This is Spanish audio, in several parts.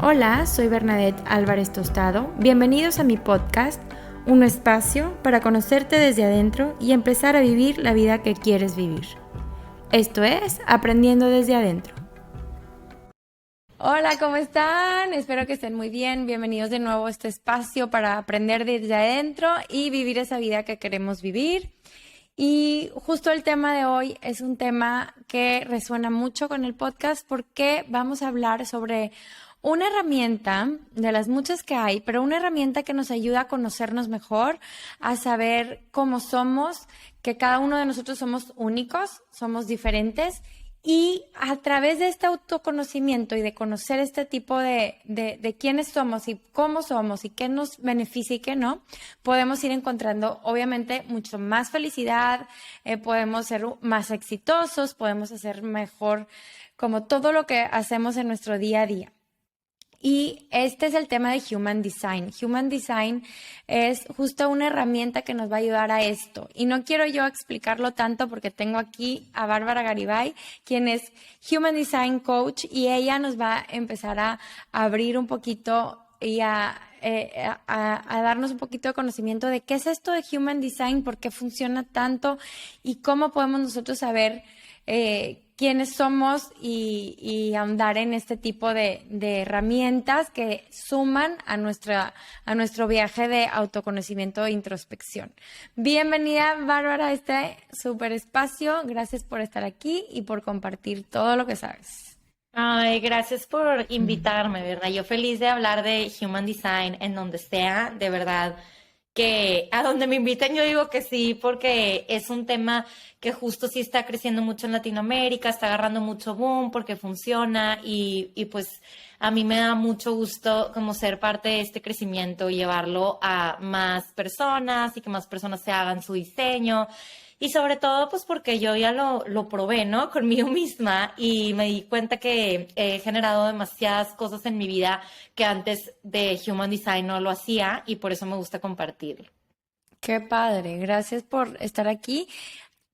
Hola, soy Bernadette Álvarez Tostado. Bienvenidos a mi podcast, un espacio para conocerte desde adentro y empezar a vivir la vida que quieres vivir. Esto es Aprendiendo desde adentro. Hola, ¿cómo están? Espero que estén muy bien. Bienvenidos de nuevo a este espacio para aprender desde adentro y vivir esa vida que queremos vivir. Y justo el tema de hoy es un tema que resuena mucho con el podcast porque vamos a hablar sobre una herramienta de las muchas que hay, pero una herramienta que nos ayuda a conocernos mejor, a saber cómo somos, que cada uno de nosotros somos únicos, somos diferentes. Y a través de este autoconocimiento y de conocer este tipo de quiénes somos y cómo somos y qué nos beneficia y qué no, podemos ir encontrando obviamente mucho más felicidad, podemos ser más exitosos, podemos hacer mejor como todo lo que hacemos en nuestro día a día. Y este es el tema de Human Design. Human Design es justo una herramienta que nos va a ayudar a esto. Y no quiero yo explicarlo tanto porque tengo aquí a Bárbara Garibay, quien es Human Design Coach, y ella nos va a empezar a abrir un poquito y a darnos un poquito de conocimiento de qué es esto de Human Design, por qué funciona tanto y cómo podemos nosotros saber quiénes somos y ahondar en este tipo de herramientas que suman a nuestro viaje de autoconocimiento e introspección. Bienvenida, Bárbara, a este súper espacio. Gracias por estar aquí y por compartir todo lo que sabes. Ay, gracias por invitarme, ¿verdad? Yo feliz de hablar de Human Design en donde sea, de verdad, que a donde me inviten yo digo que sí, porque es un tema que justo sí está creciendo mucho en Latinoamérica, está agarrando mucho boom porque funciona y pues a mí me da mucho gusto como ser parte de este crecimiento y llevarlo a más personas y que más personas se hagan su diseño. Y sobre todo, pues porque yo ya lo probé, ¿no? Conmigo misma y me di cuenta que he generado demasiadas cosas en mi vida que antes de Human Design no lo hacía y por eso me gusta compartirlo. Qué padre, gracias por estar aquí.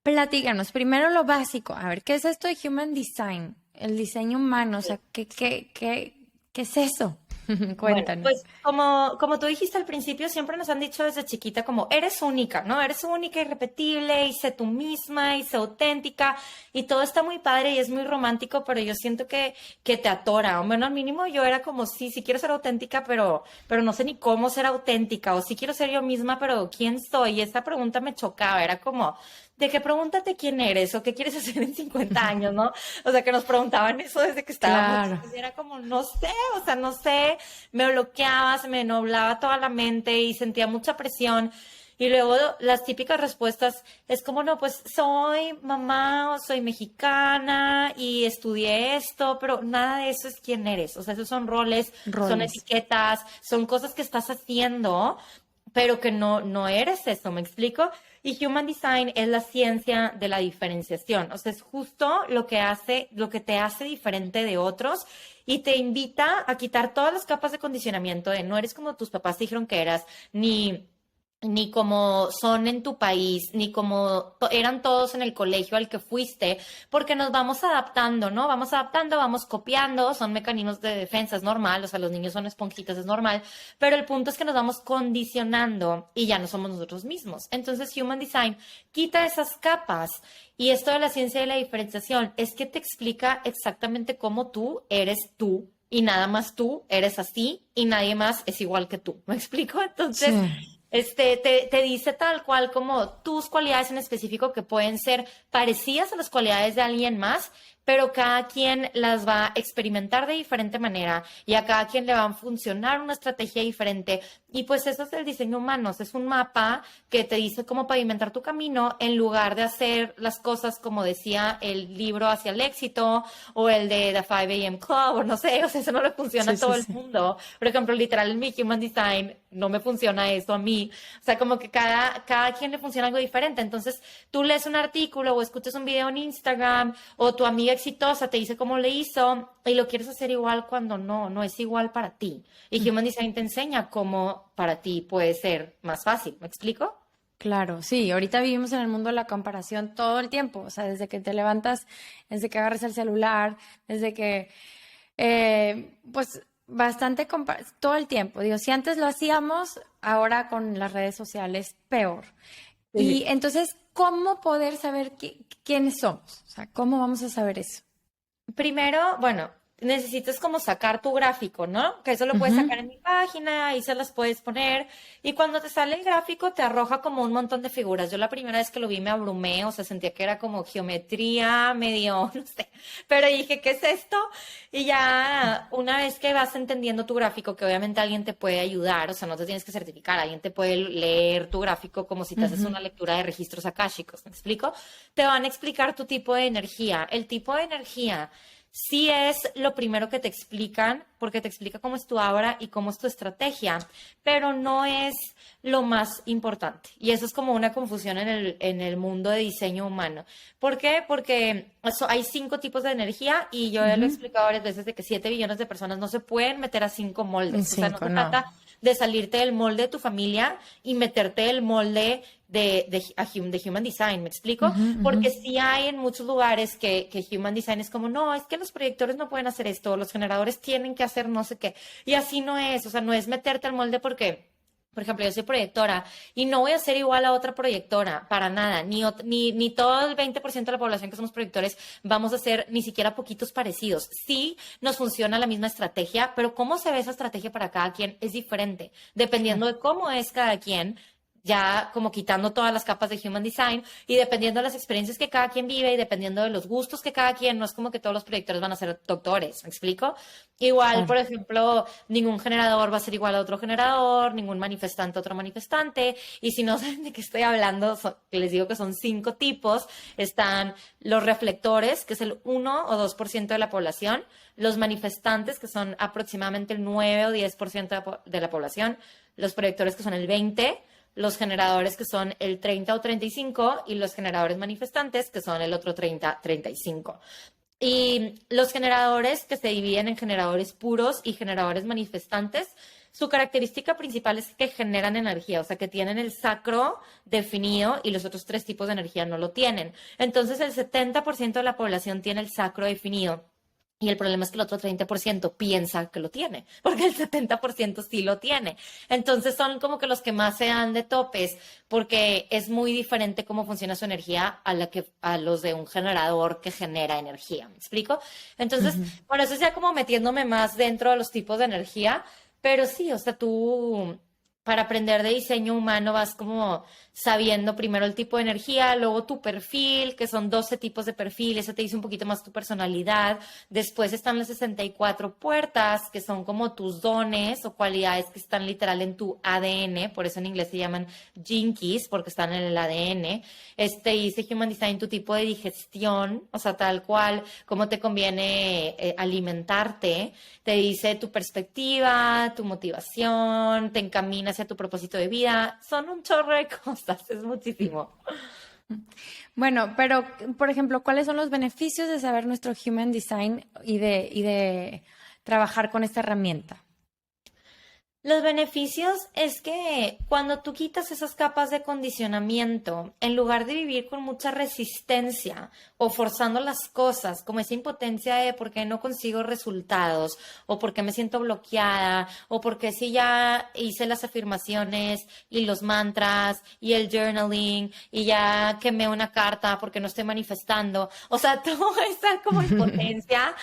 Platícanos, primero lo básico. A ver, ¿qué es esto de Human Design? El diseño humano, o sea, ¿qué es eso? Bueno, Cuéntanos. pues como tú dijiste al principio, siempre nos han dicho desde chiquita como eres única, ¿no? Eres única, irrepetible y sé tú misma y sé auténtica y todo está muy padre y es muy romántico, pero yo siento que te atora. Bueno, al mínimo yo era como, sí quiero ser auténtica, pero no sé ni cómo ser auténtica o sí quiero ser yo misma, pero ¿quién soy? Y esta pregunta me chocaba, era como, de que pregúntate quién eres o qué quieres hacer en 50 años, ¿no? O sea, que nos preguntaban eso desde que estábamos Claro. chicos y era como, no sé, o sea, no sé, me bloqueaba, se me nublaba toda la mente y sentía mucha presión. Y luego las típicas respuestas es como, no, pues soy mamá o soy mexicana y estudié esto, pero nada de eso es quién eres. O sea, esos son roles, son Roles. etiquetas, son cosas que estás haciendo, pero que no eres eso, ¿me explico? Y Human Design es la ciencia de la diferenciación. O sea, es justo lo que hace, lo que te hace diferente de otros y te invita a quitar todas las capas de condicionamiento de no eres como tus papás te dijeron que eras, ni como son en tu país, ni como eran todos en el colegio al que fuiste, porque nos vamos adaptando, ¿no? Vamos adaptando, vamos copiando, son mecanismos de defensa, es normal, o sea, los niños son esponjitas, es normal, pero el punto es que nos vamos condicionando y ya no somos nosotros mismos. Entonces, Human Design quita esas capas y esto de la ciencia de la diferenciación es que te explica exactamente cómo tú eres tú. Y nada más tú eres así y nadie más es igual que tú. ¿Me explico? Sí. Entonces, te dice tal cual como tus cualidades en específico que pueden ser parecidas a las cualidades de alguien más, pero cada quien las va a experimentar de diferente manera y a cada quien le va a funcionar una estrategia diferente. Y pues eso es el diseño humano, es un mapa que te dice cómo pavimentar tu camino en lugar de hacer las cosas como decía el libro Hacia el Éxito o el de The 5 a.m. Club, o no sé, o sea, eso no le funciona a Sí, sí, todo el sí. mundo. Por ejemplo, literal en mi Human Design no me funciona eso a mí. O sea, como que cada quien le funciona algo diferente. Entonces, tú lees un artículo o escuchas un video en Instagram o tu amiga exitosa te dice cómo le hizo y lo quieres hacer igual cuando no es igual para ti. Y Human Design te enseña cómo para ti puede ser más fácil. ¿Me explico? Claro, sí, ahorita vivimos en el mundo de la comparación todo el tiempo, o sea, desde que te levantas, desde que agarras el celular, desde que, pues bastante todo el tiempo. Digo, si antes lo hacíamos, ahora con las redes sociales, peor. Y Sí. entonces, ¿cómo poder saber quiénes somos? O sea, ¿cómo vamos a saber eso? Primero, bueno, necesitas como sacar tu gráfico, ¿no? Que eso lo puedes Ujú. sacar en mi página, ahí se las puedes poner. Y cuando te sale el gráfico, te arroja como un montón de figuras. Yo la primera vez que lo vi me abrumé, o sea, sentía que era como geometría, medio, no sé. Pero dije, ¿qué es esto? Y ya una vez que vas entendiendo tu gráfico, que obviamente alguien te puede ayudar, o sea, no te tienes que certificar, alguien te puede leer tu gráfico como si te haces Ujú. una lectura de registros akáshicos, ¿me explico? Te van a explicar tu tipo de energía. El tipo de energía sí es lo primero que te explican, porque te explica cómo es tu aura y cómo es tu estrategia, pero no es lo más importante. Y eso es como una confusión en el mundo de diseño humano. ¿Por qué? Porque hay 5 tipos de energía y yo ya lo he Ujú. explicado varias veces de que 7 billones de personas no se pueden meter a 5 moldes. O sea, no Cinco, se no. trata de salirte del molde de tu familia y meterte el molde de Human Design, ¿me explico? Ujú, ujú. Porque sí hay en muchos lugares que Human Design es como, no, es que los proyectores no pueden hacer esto, los generadores tienen que hacer no sé qué. Y así no es, o sea, no es meterte al molde porque... Por ejemplo, yo soy proyectora y no voy a ser igual a otra proyectora, para nada. Ni todo el 20% de la población que somos proyectores vamos a ser ni siquiera poquitos parecidos. Sí nos funciona la misma estrategia, pero cómo se ve esa estrategia para cada quien es diferente, dependiendo Claro. de cómo es cada quien, ya como quitando todas las capas de Human Design y dependiendo de las experiencias que cada quien vive y dependiendo de los gustos que cada quien, no es como que todos los proyectores van a ser doctores, ¿me explico? Igual, Claro. por ejemplo, ningún generador va a ser igual a otro generador, ningún manifestante a otro manifestante, y si no saben de qué estoy hablando, les digo que son 5 tipos, están los reflectores, que es el 1 o 2% de la población, los manifestantes, que son aproximadamente el 9 o 10% de la población, los proyectores, que son el 20%, los generadores, que son el 30 o 35%, y los generadores manifestantes, que son el otro 30-35%. Y los generadores, que se dividen en generadores puros y generadores manifestantes, su característica principal es que generan energía, o sea, que tienen el sacro definido y los otros 3 tipos de energía no lo tienen. Entonces, el 70% de la población tiene el sacro definido. Y el problema es que el otro 30% piensa que lo tiene, porque el 70% sí lo tiene. Entonces son como que los que más se dan de topes, porque es muy diferente cómo funciona su energía a los de un generador que genera energía. ¿Me explico? Entonces, Ujú. por eso ya como metiéndome más dentro de los tipos de energía, pero sí, o sea, tú para aprender de diseño humano vas como sabiendo primero el tipo de energía, luego tu perfil, que son 12 tipos de perfil, eso te dice un poquito más tu personalidad. Después están las 64 puertas, que son como tus dones o cualidades que están literal en tu ADN, por eso en inglés se llaman gene keys, porque están en el ADN. Dice Human Design tu tipo de digestión, o sea, tal cual, cómo te conviene alimentarte. Te dice tu perspectiva, tu motivación, te encamina hacia tu propósito de vida. Son un chorro de cosas, es muchísimo. Bueno, pero, por ejemplo, ¿cuáles son los beneficios de saber nuestro Human Design y de trabajar con esta herramienta? Los beneficios es que cuando tú quitas esas capas de condicionamiento, en lugar de vivir con mucha resistencia o forzando las cosas, como esa impotencia de por qué no consigo resultados, o por qué me siento bloqueada, o por qué si ya hice las afirmaciones y los mantras y el journaling y ya quemé una carta porque no estoy manifestando, o sea, toda esa como impotencia,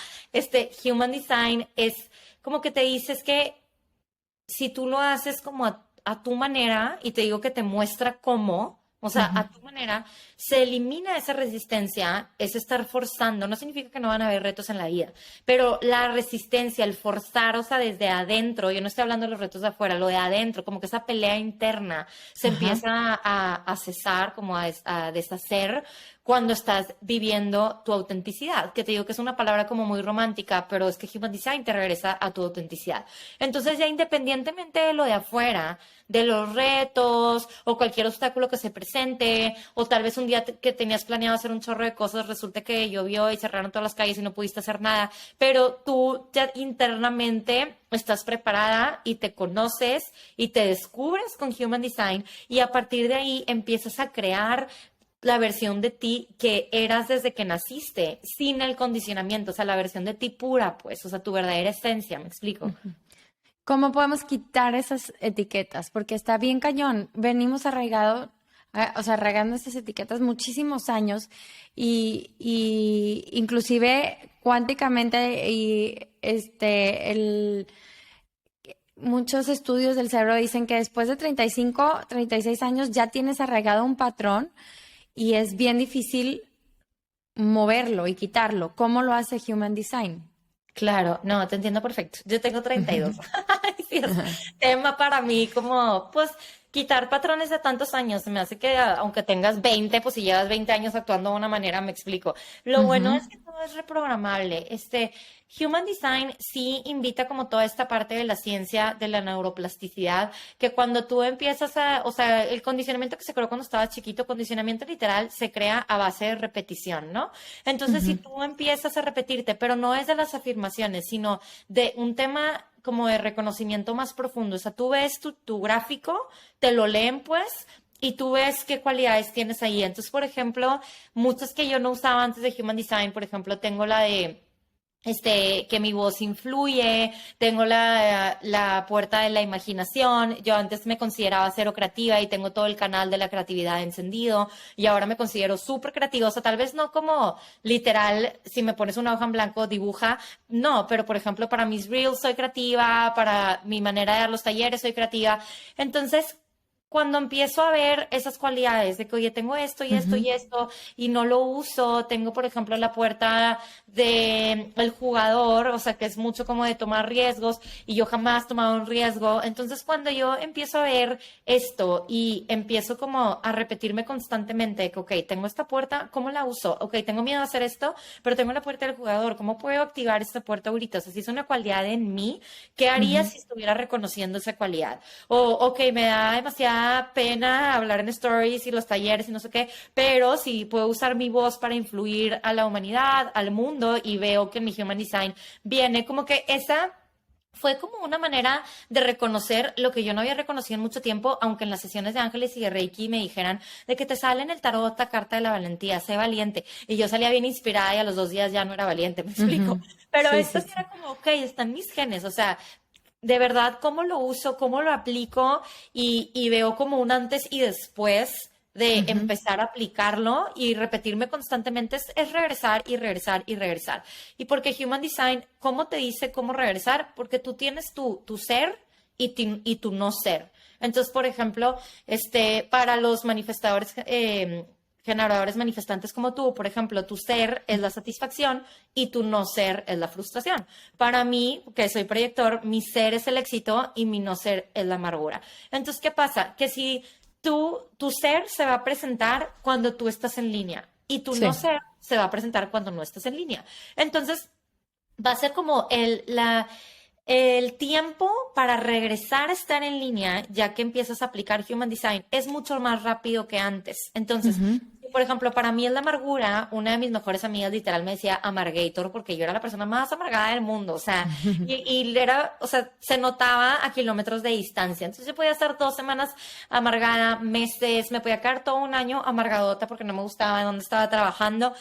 Human Design es como que te dices que si tú lo haces como a tu manera, y te digo que te muestra cómo, o sea, Ujú. a tu manera, se elimina esa resistencia, es estar forzando, no significa que no van a haber retos en la vida, pero la resistencia, el forzar, o sea, desde adentro, yo no estoy hablando de los retos de afuera, lo de adentro, como que esa pelea interna se Ajá. empieza a cesar, como a deshacer cuando estás viviendo tu autenticidad, que te digo que es una palabra como muy romántica, pero es que Human Design te regresa a tu autenticidad. Entonces ya independientemente de lo de afuera, de los retos o cualquier obstáculo que se presente, o tal vez un día que tenías planeado hacer un chorro de cosas, resulta que llovió y cerraron todas las calles y no pudiste hacer nada, pero tú ya internamente estás preparada y te conoces y te descubres con Human Design y a partir de ahí empiezas a crear la versión de ti que eras desde que naciste, sin el condicionamiento, o sea, la versión de ti pura, pues, o sea, tu verdadera esencia, ¿me explico? ¿Cómo podemos quitar esas etiquetas? Porque está bien cañón. Venimos arraigando estas etiquetas muchísimos años y inclusive cuánticamente muchos estudios del cerebro dicen que después de 35, 36 años ya tienes arraigado un patrón y es bien difícil moverlo y quitarlo. ¿Cómo lo hace Human Design? Claro, no, te entiendo perfecto. Yo tengo 32. Ay, sí, es tema para mí como, pues, quitar patrones de tantos años. Se me hace que aunque tengas 20, pues si llevas 20 años actuando de una manera, me explico. Lo bueno es que todo es reprogramable. Human Design sí invita como toda esta parte de la ciencia de la neuroplasticidad, que cuando tú empiezas o sea, el condicionamiento que se creó cuando estabas chiquito, condicionamiento literal, se crea a base de repetición, ¿no? Entonces, si tú empiezas a repetirte, pero no es de las afirmaciones, sino de un tema como de reconocimiento más profundo. O sea, tú ves tu gráfico, te lo leen pues, y tú ves qué cualidades tienes ahí. Entonces, por ejemplo, muchas que yo no usaba antes de Human Design, por ejemplo, tengo la de que mi voz influye, tengo la puerta de la imaginación. Yo antes me consideraba cero creativa y tengo todo el canal de la creatividad encendido y ahora me considero súper creativa. O sea, tal vez no como literal, si me pones una hoja en blanco, dibuja, no, pero por ejemplo, para mis reels soy creativa, para mi manera de dar los talleres soy creativa. Entonces, cuando empiezo a ver esas cualidades de que, oye, tengo esto y esto y esto y no lo uso, tengo, por ejemplo, la puerta del jugador, o sea, que es mucho como de tomar riesgos y yo jamás he tomado un riesgo. Entonces, cuando yo empiezo a ver esto y empiezo como a repetirme constantemente que, ok, tengo esta puerta, ¿cómo la uso? Ok, tengo miedo a hacer esto, pero tengo la puerta del jugador, ¿cómo puedo activar esta puerta ahorita? O sea, si es una cualidad en mí, ¿qué haría si estuviera reconociendo esa cualidad? O, ok, me da demasiada pena hablar en stories y los talleres y no sé qué, pero si puedo usar mi voz para influir a la humanidad, al mundo, y veo que mi Human Design viene como que esa fue como una manera de reconocer lo que yo no había reconocido en mucho tiempo, aunque en las sesiones de ángeles y de Reiki me dijeran de que te sale en el tarot la carta de la valentía, sé valiente. Y yo salía bien inspirada y a los 2 días ya no era valiente, me explico. Pero Sí, esto sí, sí sí. era como, ok, están mis genes, o sea, de verdad cómo lo uso, cómo lo aplico y veo como un antes y después de empezar a aplicarlo y repetirme constantemente es regresar y regresar y regresar. Y porque Human Design, ¿cómo te dice cómo regresar? Porque tú tienes tu ser y tu no ser. Entonces, por ejemplo, para los manifestadores generadores manifestantes como tú, por ejemplo, tu ser es la satisfacción y tu no ser es la frustración. Para mí, que soy proyector, mi ser es el éxito y mi no ser es la amargura. Entonces, ¿qué pasa? Que si tu ser se va a presentar cuando tú estás en línea y tu no Sí. ser se va a presentar cuando no estás en línea. Entonces, va a ser como el tiempo para regresar a estar en línea, ya que empiezas a aplicar Human Design, es mucho más rápido que antes. Entonces, por ejemplo, para mí es la amargura, una de mis mejores amigas literal me decía amargator porque yo era la persona más amargada del mundo, o sea, y era, o sea, se notaba a kilómetros de distancia. Entonces yo podía estar 2 semanas amargada, meses, me podía quedar todo un año amargadota porque no me gustaba en dónde estaba trabajando.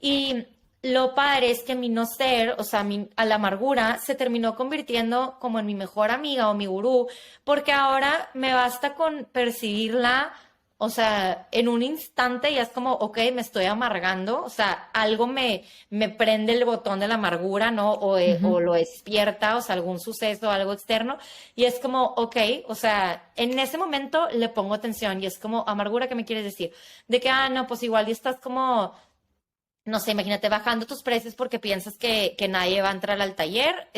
Y lo padre es que mi no ser, o sea, a la amargura, se terminó convirtiendo como en mi mejor amiga o mi gurú, porque ahora me basta con percibirla, o sea, en un instante ya es como, ok, me estoy amargando, o sea, algo me prende el botón de la amargura, ¿no? O lo despierta, o sea, algún suceso, algo externo, y es como, ok, o sea, en ese momento le pongo atención y es como, amargura, ¿qué me quieres decir? De que, no, pues igual ya estás como no sé, imagínate bajando tus precios porque piensas que nadie va a entrar al taller,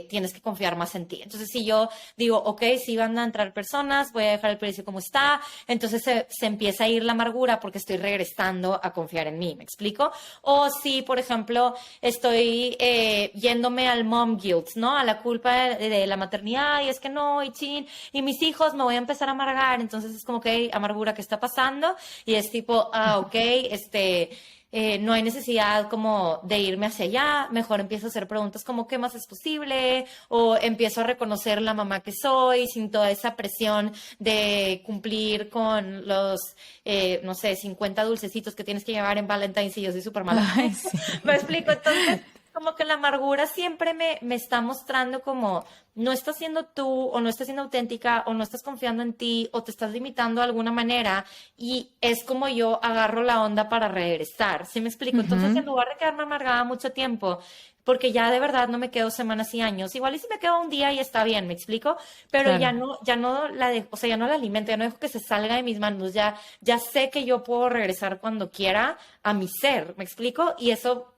tienes que confiar más en ti. Entonces, si yo digo, ok, sí van a entrar personas, voy a dejar el precio como está, entonces se empieza a ir la amargura porque estoy regresando a confiar en mí, ¿me explico? O si, por ejemplo, estoy yéndome al mom guilt, ¿no? A la culpa de la maternidad y es que no, y chin, y mis hijos me voy a empezar a amargar, entonces es como, ok, amargura, ¿qué está pasando? Y es tipo, ok, no hay necesidad como de irme hacia allá, mejor empiezo a hacer preguntas como ¿qué más es posible? O empiezo a reconocer la mamá que soy sin toda esa presión de cumplir con los, no sé, 50 dulcecitos que tienes que llevar en Valentine's y yo soy súper mala. Ay, sí. ¿Me explico? Entonces, como que la amargura siempre me está mostrando como no estás siendo tú o no estás siendo auténtica o no estás confiando en ti o te estás limitando de alguna manera y es como yo agarro la onda para regresar, ¿sí me explico? Entonces, en lugar de quedarme amargada mucho tiempo, porque ya de verdad no me quedo semanas y años, igual y si me quedo un día y está bien, ¿me explico? Pero Claro. ya no la dejo, o sea, ya no la alimento, ya no dejo que se salga de mis manos, ya sé que yo puedo regresar cuando quiera a mi ser, ¿me explico? Y eso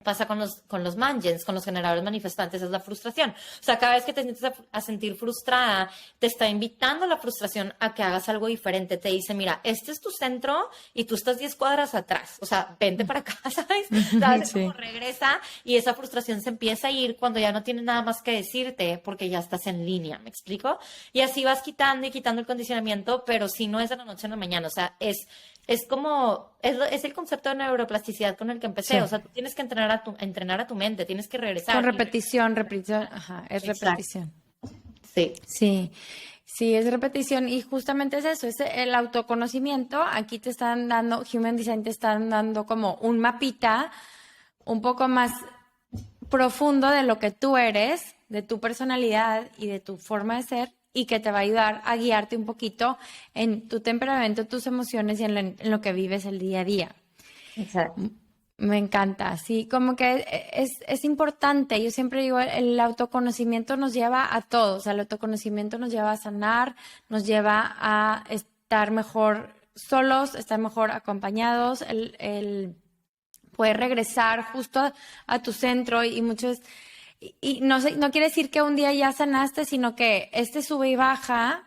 pasa con los mangens, con los generadores manifestantes, es la frustración. O sea, cada vez que te sientes a sentir frustrada, te está invitando la frustración a que hagas algo diferente. Te dice, mira, este es tu centro y tú estás 10 cuadras atrás. O sea, vente para acá, ¿sabes? ¿Sabes? Como Sí. regresa y esa frustración se empieza a ir cuando ya no tienes nada más que decirte porque ya estás en línea, ¿me explico? Y así vas quitando y quitando el condicionamiento, pero si no es de la noche a la mañana. O sea, es como, es el concepto de neuroplasticidad con el que empecé. O Sí. sea, tú tienes que entrenar a tu mente, tienes que Con regresar. repetición, repetición, ajá, es Exacto. repetición. Sí, Sí, sí, es repetición y justamente es eso, es el autoconocimiento. Aquí te están dando, Human Design te están dando como un mapita un poco más profundo de lo que tú eres, de tu personalidad y de tu forma de ser y que te va a ayudar a guiarte un poquito en tu temperamento, tus emociones y en lo que vives el día a día. exacto. Me encanta, sí, como que es importante. Yo siempre digo, el autoconocimiento nos lleva a todos. El autoconocimiento nos lleva a sanar, nos lleva a estar mejor solos, estar mejor acompañados, el poder regresar justo a tu centro y muchos, y no sé, no quiere decir que un día ya sanaste, sino que este sube y baja.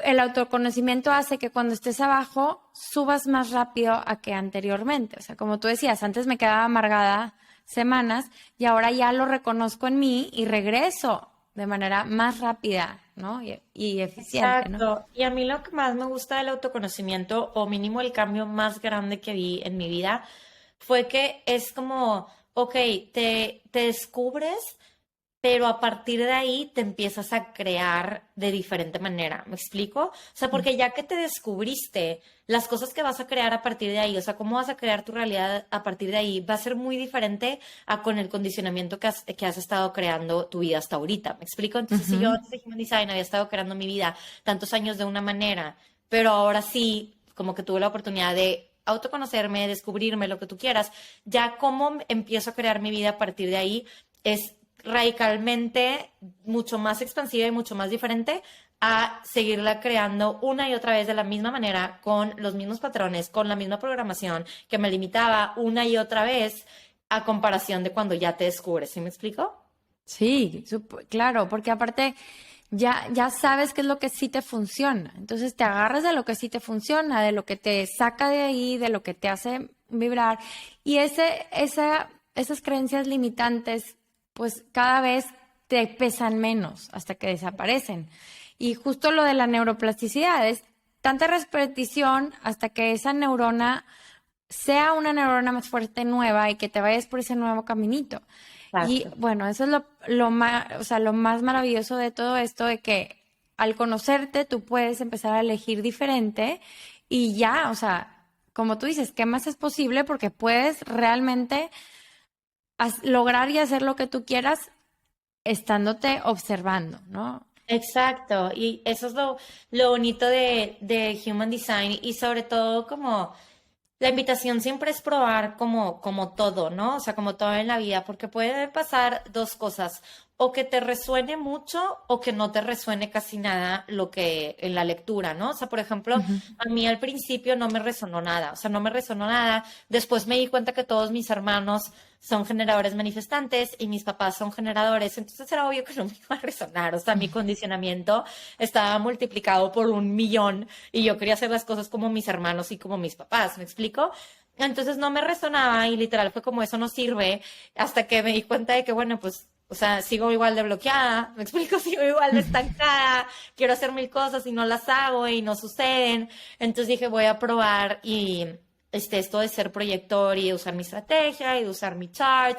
El autoconocimiento hace que cuando estés abajo subas más rápido a que anteriormente. O sea, como tú decías, antes me quedaba amargada semanas y ahora ya lo reconozco en mí y regreso de manera más rápida, ¿no? Y eficiente, ¿no? Exacto. Y a mí lo que más me gusta del autoconocimiento, o mínimo el cambio más grande que vi en mi vida, fue que es como, ok, te descubres, pero a partir de ahí te empiezas a crear de diferente manera. ¿Me explico? O sea, porque ya que te descubriste, las cosas que vas a crear a partir de ahí, o sea, cómo vas a crear tu realidad a partir de ahí, va a ser muy diferente a con el condicionamiento que has estado creando tu vida hasta ahorita. ¿Me explico? Entonces, si yo Ujú. antes de Human Design había estado creando mi vida tantos años de una manera, pero ahora sí, como que tuve la oportunidad de autoconocerme, descubrirme, lo que tú quieras, ya cómo empiezo a crear mi vida a partir de ahí es radicalmente mucho más expansiva y mucho más diferente a seguirla creando una y otra vez de la misma manera, con los mismos patrones, con la misma programación que me limitaba una y otra vez a comparación de cuando ya te descubres. ¿Sí me explico? Sí, claro, porque aparte ya sabes qué es lo que sí te funciona. Entonces te agarras de lo que sí te funciona, de lo que te saca de ahí, de lo que te hace vibrar. Y esas creencias limitantes, pues cada vez te pesan menos hasta que desaparecen. Y justo lo de la neuroplasticidad es tanta repetición hasta que esa neurona sea una neurona más fuerte nueva y que te vayas por ese nuevo caminito. Y Exacto. bueno, eso es lo más, o sea, lo más maravilloso de todo esto, de que al conocerte tú puedes empezar a elegir diferente y ya, o sea, como tú dices, ¿qué más es posible? Porque puedes realmente lograr y hacer lo que tú quieras estándote observando, ¿no? Exacto, y eso es lo bonito de Human Design y sobre todo como la invitación siempre es probar como todo, ¿no? O sea, como todo en la vida, porque puede pasar dos cosas, o que te resuene mucho o que no te resuene casi nada lo que en la lectura, ¿no? O sea, por ejemplo, Ujú. a mí al principio no me resonó nada, o sea, no me resonó nada. Después me di cuenta que todos mis hermanos son generadores manifestantes y mis papás son generadores, entonces era obvio que no me iba a resonar, o sea, mi condicionamiento estaba multiplicado por 1 millón y yo quería hacer las cosas como mis hermanos y como mis papás, ¿me explico? Entonces no me resonaba y literal fue como eso no sirve hasta que me di cuenta de que, bueno, pues, o sea, sigo igual de bloqueada, me explico, sigo igual de estancada, quiero hacer mil cosas y no las hago y no suceden. Entonces dije, voy a probar esto de ser proyector y de usar mi estrategia y de usar mi chart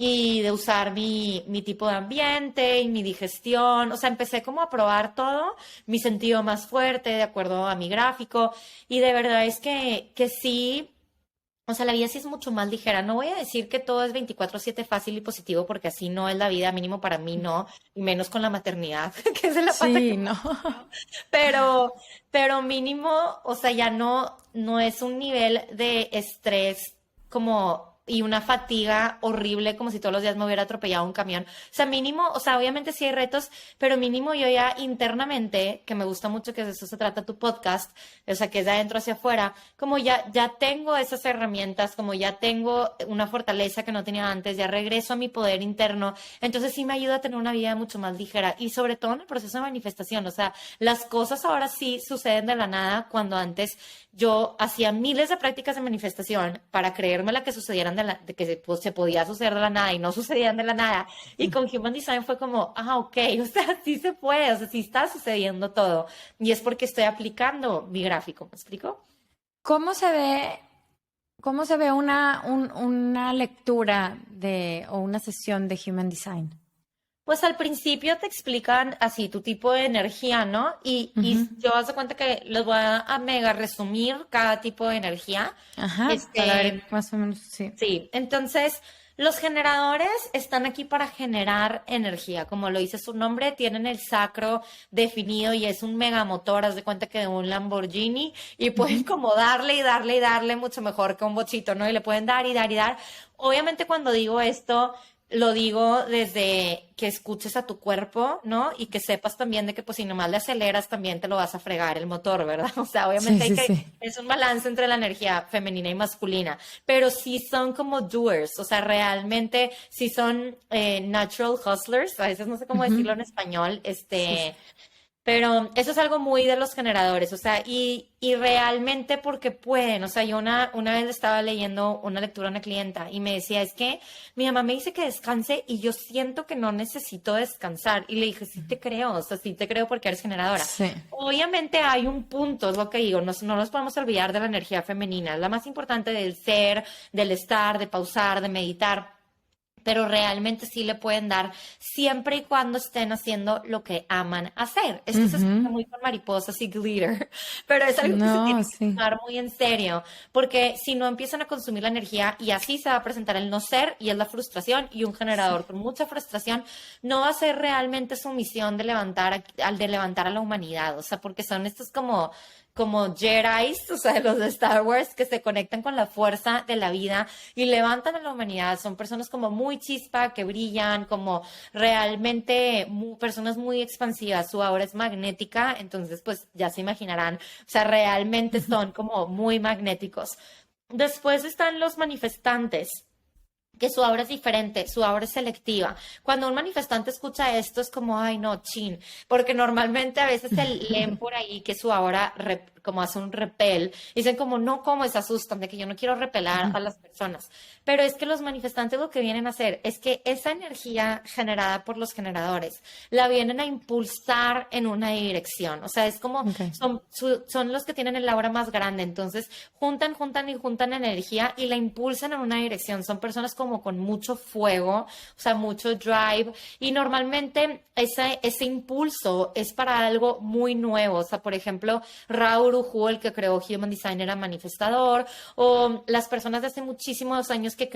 y de usar mi tipo de ambiente y mi digestión. O sea, empecé como a probar todo, mi sentido más fuerte de acuerdo a mi gráfico. Y de verdad es que sí, o sea, la vida sí es mucho más ligera. No voy a decir que todo es 24/7 fácil y positivo, porque así no es la vida, mínimo para mí no, y menos con la maternidad, que es la parte que Sí, más no. odio. Pero, pero mínimo, o sea, ya no es un nivel de estrés como y una fatiga horrible como si todos los días me hubiera atropellado un camión. O sea, mínimo, o sea, obviamente sí hay retos, pero mínimo yo ya internamente, que me gusta mucho que de eso se trata tu podcast, o sea, que es de adentro hacia afuera, como ya tengo esas herramientas, como ya tengo una fortaleza que no tenía antes, ya regreso a mi poder interno, entonces sí me ayuda a tener una vida mucho más ligera y sobre todo en el proceso de manifestación, o sea, las cosas ahora sí suceden de la nada cuando antes yo hacía miles de prácticas de manifestación para creérmela que sucedieran de que pues, se podía suceder de la nada y no sucedían de la nada. Y con Human Design fue como, ok, o sea, sí se puede, o sea, sí está sucediendo todo. Y es porque estoy aplicando mi gráfico, ¿me explico? ¿Cómo se ve, cómo se ve una lectura o una sesión de Human Design? Pues al principio te explican así tu tipo de energía, ¿no? Y Ujú. yo hago cuenta que les voy a mega resumir cada tipo de energía. Ajá, para ver Este, más o menos, sí. Sí, entonces los generadores están aquí para generar energía. Como lo dice su nombre, tienen el sacro definido y es un megamotor, haz de cuenta que de un Lamborghini, y pueden Ujú. como darle y darle y darle mucho mejor que un bochito, ¿no? Y le pueden dar y dar y dar. Obviamente cuando digo esto, lo digo desde que escuches a tu cuerpo, ¿no? Y que sepas también de que pues si nomás le aceleras también te lo vas a fregar el motor, ¿verdad? O sea, Sí, obviamente hay sí, que, sí. es un balance entre la energía femenina y masculina, pero sí son como doers, o sea, realmente sí son natural hustlers, a veces no sé cómo decirlo Ujú. en español, Sí, sí. pero eso es algo muy de los generadores, o sea, y realmente porque pueden, o sea, yo una vez estaba leyendo una lectura a una clienta y me decía, es que mi mamá me dice que descanse y yo siento que no necesito descansar. Y le dije, sí te creo, o sea, sí te creo porque eres generadora. Sí. Obviamente hay un punto, es lo que digo, no nos podemos olvidar de la energía femenina, es la más importante del ser, del estar, de pausar, de meditar, pero realmente sí le pueden dar siempre y cuando estén haciendo lo que aman hacer. Esto se escucha Ujú. muy con mariposas y glitter, pero es algo que se No, tiene que sí. tomar muy en serio, porque si no empiezan a consumir la energía y así se va a presentar el no ser y es la frustración y un Sí. generador con mucha frustración no va a ser realmente su misión de de levantar a la humanidad, o sea, porque son estos como Jedis, o sea, los de Star Wars, que se conectan con la fuerza de la vida y levantan a la humanidad. Son personas como muy chispa, que brillan, como realmente personas muy expansivas. Su aura es magnética, entonces pues ya se imaginarán. O sea, realmente son como muy magnéticos. Después están los manifestantes, que su aura es diferente, su aura es selectiva. Cuando un manifestante escucha esto es como, ay no, chin, porque normalmente a veces se leen por ahí que su aura como hace un repel, dicen como, no, como se asustan de que yo no quiero repelar a las personas. Pero es que los manifestantes lo que vienen a hacer es que esa energía generada por los generadores la vienen a impulsar en una dirección. O sea, es como, Ok. son los que tienen el aura más grande, entonces juntan y juntan energía y la impulsan en una dirección. Son personas como con mucho fuego, o sea, mucho drive, y normalmente ese impulso es para algo muy nuevo. O sea, por ejemplo, Raúl Ujú, el que creó Human Design, era manifestador, o las personas de hace muchísimos años que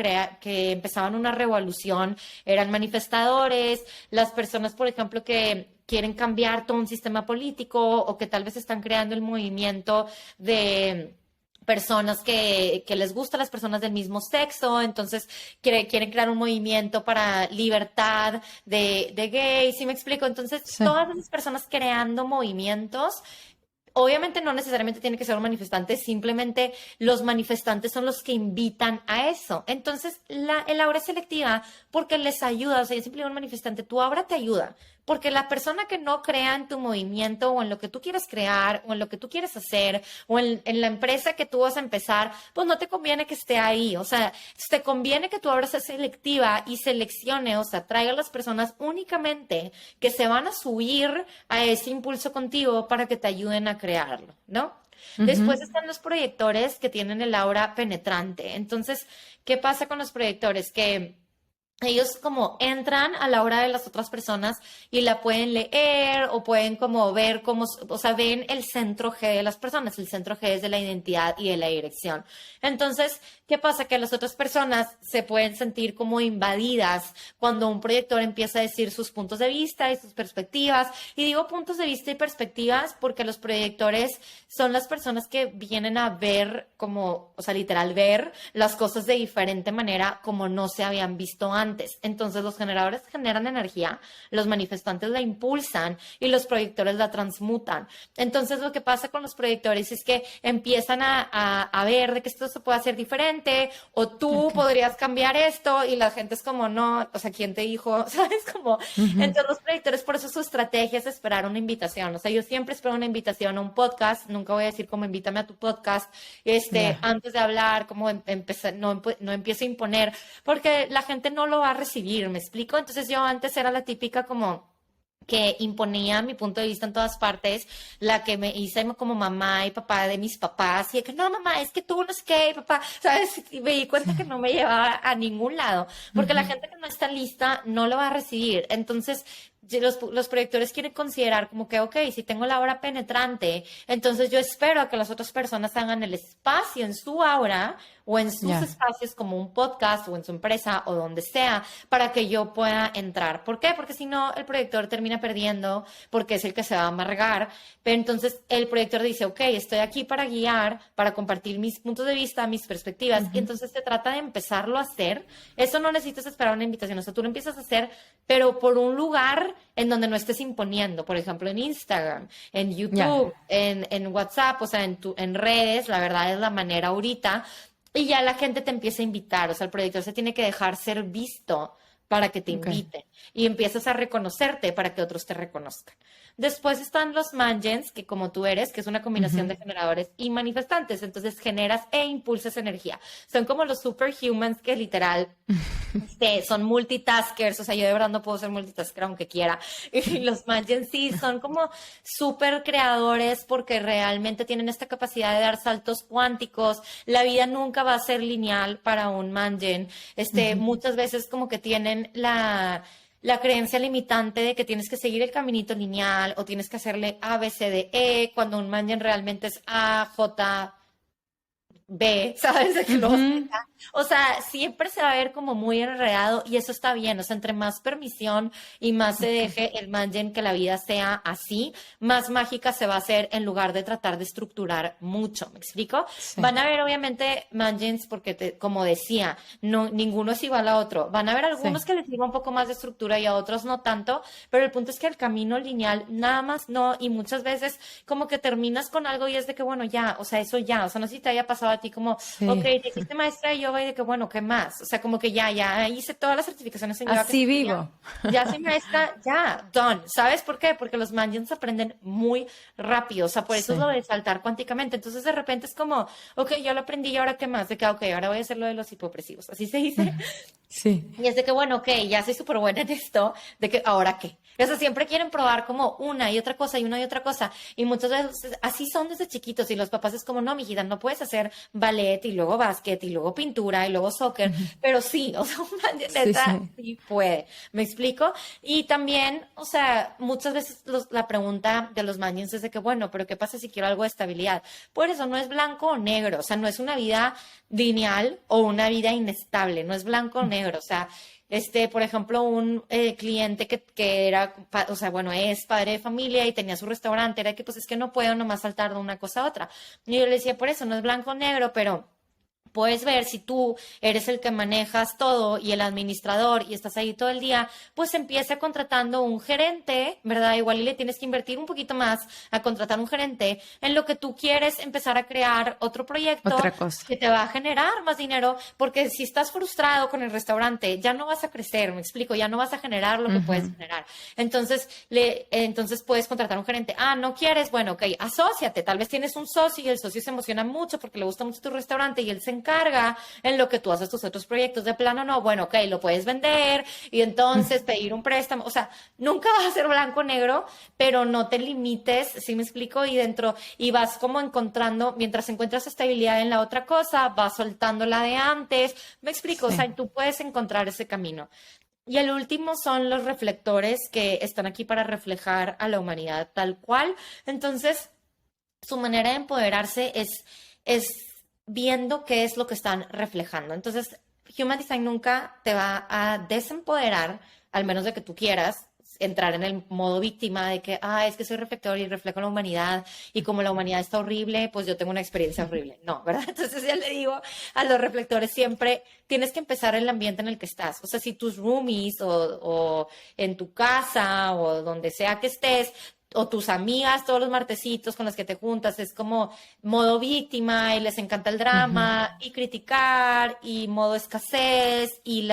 empezaban una revolución eran manifestadores, las personas, por ejemplo, que quieren cambiar todo un sistema político o que tal vez están creando el movimiento de personas que les gustan las personas del mismo sexo, entonces quieren crear un movimiento para libertad de gays, ¿sí me explico? Entonces, Sí. todas esas personas creando movimientos. Obviamente no necesariamente tiene que ser un manifestante, simplemente los manifestantes son los que invitan a eso. Entonces, el aura es selectiva porque les ayuda, o sea, yo siempre digo a un manifestante, tu aura te ayuda, porque la persona que no crea en tu movimiento o en lo que tú quieres crear o en lo que tú quieres hacer o en la empresa que tú vas a empezar, pues no te conviene que esté ahí, o sea, te conviene que tu aura sea selectiva y seleccione, o sea, traiga a las personas únicamente que se van a subir a ese impulso contigo para que te ayuden a crearlo, ¿no? Después están los proyectores que tienen el aura penetrante. Entonces, ¿qué pasa con los proyectores? Que ellos como entran a la hora de las otras personas y la pueden leer o pueden como ver cómo, o sea, ven el centro G de las personas. El centro G es de la identidad y de la dirección. Entonces, ¿qué pasa? Que las otras personas se pueden sentir como invadidas cuando un proyector empieza a decir sus puntos de vista y sus perspectivas. Y digo puntos de vista y perspectivas porque los proyectores son las personas que vienen a ver como, o sea, literal, ver las cosas de diferente manera como no se habían visto antes. Entonces los generadores generan energía, los manifestantes la impulsan y los proyectores la transmutan. Entonces lo que pasa con los proyectores es que empiezan a ver de que esto se puede hacer diferente o tú podrías cambiar esto y la gente es como no, o sea, ¿quién te dijo? ¿Sabes? Como, entonces los proyectores, por eso su estrategia es esperar una invitación. O sea, yo siempre espero una invitación a un podcast, nunca voy a decir como invítame a tu podcast, antes de hablar, como empezar, no empiezo a imponer, porque la gente no lo va a recibir, ¿me explico? Entonces yo antes era la típica como que imponía mi punto de vista en todas partes, la que me hice como mamá y papá de mis papás, y de que no, mamá, es que tú no sé qué, papá, ¿sabes? Y me di cuenta que no me llevaba a ningún lado, porque la gente que no está lista no lo va a recibir. Entonces, los proyectores quieren considerar como que, ok, si tengo la aura penetrante, entonces yo espero a que las otras personas hagan el espacio en su aura o en sus espacios como un podcast o en su empresa o donde sea para que yo pueda entrar. ¿Por qué? Porque si no, el proyector termina perdiendo porque es el que se va a amargar. Pero entonces el proyector dice, ok, estoy aquí para guiar, para compartir mis puntos de vista, mis perspectivas. Y entonces se trata de empezarlo a hacer. Eso no necesitas esperar una invitación. O sea, tú lo empiezas a hacer, pero por un lugar en donde no estés imponiendo. Por ejemplo, en Instagram, en YouTube, en WhatsApp, o sea, en redes. La verdad es la manera ahorita. Y ya la gente te empieza a invitar, o sea, el proyector se tiene que dejar ser visto para que te inviten y empiezas a reconocerte para que otros te reconozcan. Después están los mangens, que como tú eres, que es una combinación de generadores y manifestantes, entonces generas e impulsas energía. Son como los superhumans que literal son multitaskers, o sea, yo de verdad no puedo ser multitasker aunque quiera. Y los mangens sí son como súper creadores porque realmente tienen esta capacidad de dar saltos cuánticos. La vida nunca va a ser lineal para un mangen. Muchas veces como que tienen la creencia limitante de que tienes que seguir el caminito lineal o tienes que hacerle A, B, C, D, E, cuando un mangen realmente es A, J, B, ¿sabes? De que o sea, siempre se va a ver como muy enredado y eso está bien. O sea, entre más permisión y más se deje el mangen que la vida sea así, más mágica se va a hacer en lugar de tratar de estructurar mucho. ¿Me explico? Sí. Van a haber obviamente mangens porque, como decía, no, ninguno es igual a otro. Van a haber algunos que les sirva un poco más de estructura y a otros no tanto, pero el punto es que el camino lineal nada más no, y muchas veces como que terminas con algo y es de que, bueno, ya, o sea, eso ya, o sea, no sé si te haya pasado a ti como, ok, te hiciste maestra de yoga y de que, bueno, ¿qué más? O sea, como que ya hice todas las certificaciones en yoga. Así vivo. Ya soy maestra, ya, done. ¿Sabes por qué? Porque los mangens aprenden muy rápido, o sea, por eso es lo de saltar cuánticamente. Entonces, de repente es como, ok, ya lo aprendí y ahora ¿qué más? De que, ok, ahora voy a hacer lo de los hipopresivos, así se dice. Sí. Y es de que, bueno, ok, ya soy súper buena en esto, de que, ¿ahora qué? O sea, siempre quieren probar como una y otra cosa y una y otra cosa. Y muchas veces así son desde chiquitos y los papás es como, no, mijita, no puedes hacer ballet y luego básquet y luego pintura y luego soccer, pero sí, o sea, una neta sí puede. ¿Me explico? Y también, o sea, muchas veces la pregunta de los mangens es de que, bueno, pero ¿qué pasa si quiero algo de estabilidad? Por eso no es blanco o negro, o sea, no es una vida lineal o una vida inestable, no es blanco o negro, o sea, por ejemplo, un cliente que era, o sea, bueno, es padre de familia y tenía su restaurante, era que pues es que no puedo nomás saltar de una cosa a otra. Y yo le decía, por eso no es blanco o negro, pero puedes ver si tú eres el que manejas todo y el administrador y estás ahí todo el día, pues empieza contratando un gerente, ¿verdad? Igual y le tienes que invertir un poquito más a contratar un gerente en lo que tú quieres empezar a crear otro proyecto que te va a generar más dinero, porque si estás frustrado con el restaurante, ya no vas a crecer, me explico, ya no vas a generar lo que puedes generar. Entonces puedes contratar un gerente. Ah, ¿no quieres? Bueno, ok, asóciate. Tal vez tienes un socio y el socio se emociona mucho porque le gusta mucho tu restaurante y él se encarga en lo que tú haces tus otros proyectos. De plano, no, bueno, ok, lo puedes vender y entonces pedir un préstamo. O sea, nunca vas a ser blanco o negro, pero no te limites, ¿sí me explico? Y vas como encontrando, mientras encuentras estabilidad en la otra cosa, vas soltando la de antes. ¿Me explico? O Sí. sea, tú puedes encontrar ese camino. Y el último son los reflectores que están aquí para reflejar a la humanidad tal cual. Entonces, su manera de empoderarse es viendo qué es lo que están reflejando. Entonces, Human Design nunca te va a desempoderar, al menos de que tú quieras entrar en el modo víctima de que, es que soy reflector y reflejo la humanidad y como la humanidad está horrible, pues yo tengo una experiencia horrible. No, ¿verdad? Entonces ya le digo a los reflectores siempre, tienes que empezar el ambiente en el que estás. O sea, si tus roomies o en tu casa o donde sea que estés, o tus amigas todos los martesitos con las que te juntas, es como modo víctima y les encanta el Ujú. drama y criticar y modo escasez y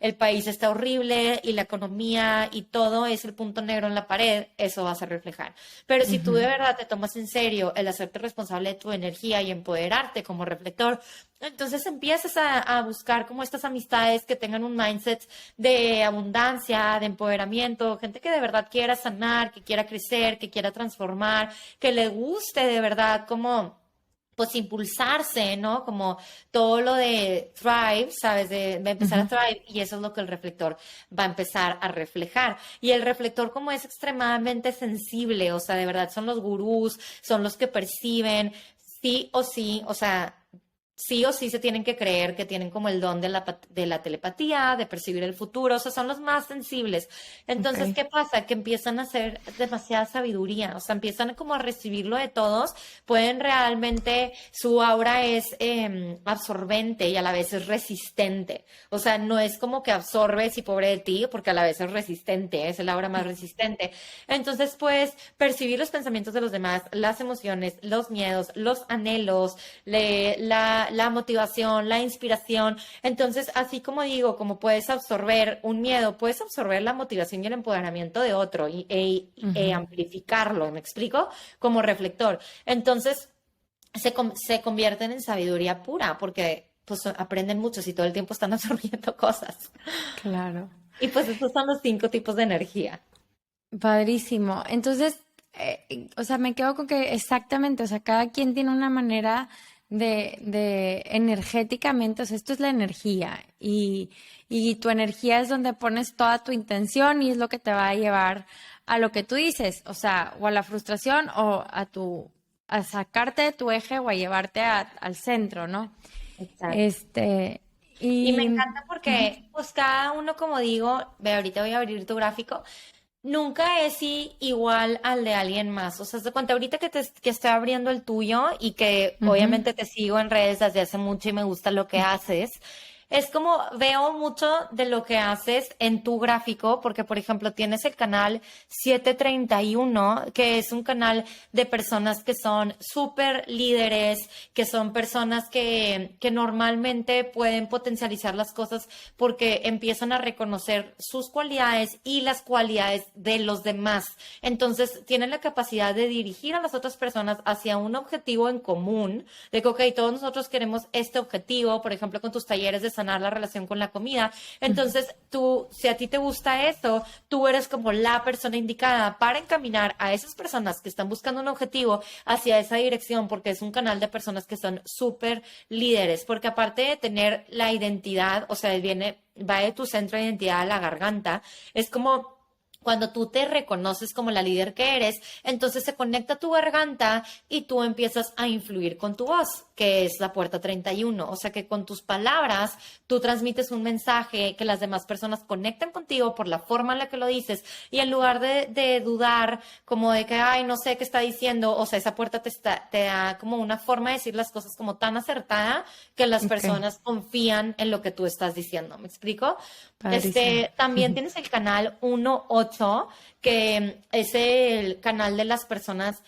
el país está horrible y la economía y todo es el punto negro en la pared, eso vas a reflejar. Pero si tú de Ujú. verdad te tomas en serio el hacerte responsable de tu energía y empoderarte como reflector, entonces empiezas a buscar como estas amistades que tengan un mindset de abundancia, de empoderamiento, gente que de verdad quiera sanar, que quiera crecer, que quiera transformar, que le guste de verdad como pues impulsarse, ¿no? Como todo lo de Thrive, ¿sabes? De empezar a Ujú. Thrive y eso es lo que el reflector va a empezar a reflejar. Y el reflector como es extremadamente sensible, o sea, de verdad son los gurús, son los que perciben sí o sí, o sea, sí o sí se tienen que creer que tienen como el don de la telepatía, de percibir el futuro, o sea, son los más sensibles. Entonces, Ok. ¿qué pasa? Que empiezan a hacer demasiada sabiduría, o sea, empiezan como a recibirlo de todos, pueden realmente, su aura es absorbente y a la vez es resistente, o sea, no es como que absorbes y pobre de ti, porque a la vez es resistente, es el aura más resistente. Entonces, puedes percibir los pensamientos de los demás, las emociones, los miedos, los anhelos, la motivación, la inspiración. Entonces, así como digo, como puedes absorber un miedo, puedes absorber la motivación y el empoderamiento de otro e Ujú. amplificarlo, ¿me explico? Como reflector. Entonces, se convierten en sabiduría pura porque pues aprenden mucho si todo el tiempo están absorbiendo cosas. Claro. Y pues estos son los 5 tipos de energía. Padrísimo. Entonces, o sea, me quedo con que exactamente, o sea, cada quien tiene una manera de energéticamente, o sea, esto es la energía y tu energía es donde pones toda tu intención y es lo que te va a llevar a lo que tú dices, o sea, o a la frustración o a sacarte de tu eje o a llevarte al centro, ¿no? Exacto. Este, Y me y encanta porque, pues cada uno, como digo, ve, ahorita voy a abrir tu gráfico, nunca es igual al de alguien más. O sea, se cuenta ahorita que estoy abriendo el tuyo y que ujú, obviamente te sigo en redes desde hace mucho y me gusta lo que haces. Es como veo mucho de lo que haces en tu gráfico, porque por ejemplo tienes el canal 731 que es un canal de personas que son súper líderes, que son personas que normalmente pueden potencializar las cosas porque empiezan a reconocer sus cualidades y las cualidades de los demás. Entonces, tienen la capacidad de dirigir a las otras personas hacia un objetivo en común, de que, ok, todos nosotros queremos este objetivo, por ejemplo, con tus talleres de sanar la relación con la comida. Entonces, tú, si a ti te gusta eso, tú eres como la persona indicada para encaminar a esas personas que están buscando un objetivo hacia esa dirección, porque es un canal de personas que son súper líderes, porque aparte de tener la identidad, o sea, va de tu centro de identidad a la garganta, es como cuando tú te reconoces como la líder que eres, entonces se conecta tu garganta y tú empiezas a influir con tu voz, que es la puerta 31. O sea que con tus palabras tú transmites un mensaje que las demás personas conectan contigo por la forma en la que lo dices y en lugar de dudar como de que, ay, no sé qué está diciendo, o sea, esa puerta te da como una forma de decir las cosas como tan acertada que las ok, personas confían en lo que tú estás diciendo. ¿Me explico? padrísimo. También tienes el canal 1-8 8, que es el canal de las personas,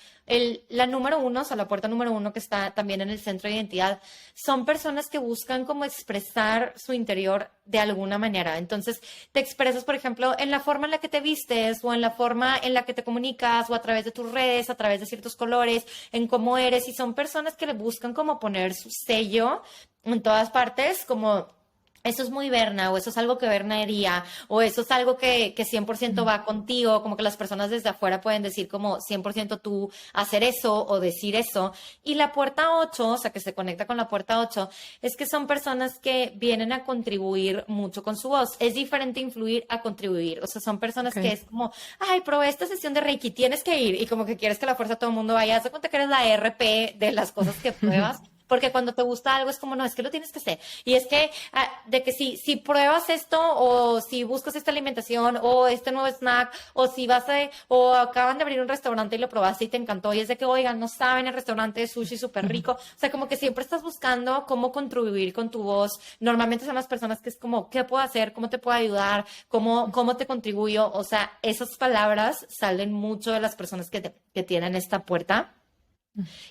la número 1, o sea, la puerta número 1 que está también en el centro de identidad, son personas que buscan como expresar su interior de alguna manera. Entonces, te expresas, por ejemplo, en la forma en la que te vistes o en la forma en la que te comunicas o a través de tus redes, a través de ciertos colores, en cómo eres. Y son personas que le buscan como poner su sello en todas partes, como eso es muy Berna, o eso es algo que Berna haría, o eso es algo que 100% va contigo, como que las personas desde afuera pueden decir como 100% tú hacer eso o decir eso. Y la puerta 8, o sea, que se conecta con la puerta 8, es que son personas que vienen a contribuir mucho con su voz. Es diferente influir a contribuir, o sea, son personas que es como, ay, probé esta sesión de Reiki, tienes que ir, y como que quieres que la fuerza todo el mundo vaya, haz de cuenta que eres la RP de las cosas que pruebas. Porque cuando te gusta algo es como, no, es que lo tienes que hacer. Y es que, de que si pruebas esto, o si buscas esta alimentación, o este nuevo snack, o si o acaban de abrir un restaurante y lo probaste y te encantó, y es de que, oigan, no saben, el restaurante de sushi súper rico. O sea, como que siempre estás buscando cómo contribuir con tu voz. Normalmente son las personas que es como, ¿qué puedo hacer? ¿Cómo te puedo ayudar? ¿Cómo te contribuyo? O sea, esas palabras salen mucho de las personas que tienen esta puerta.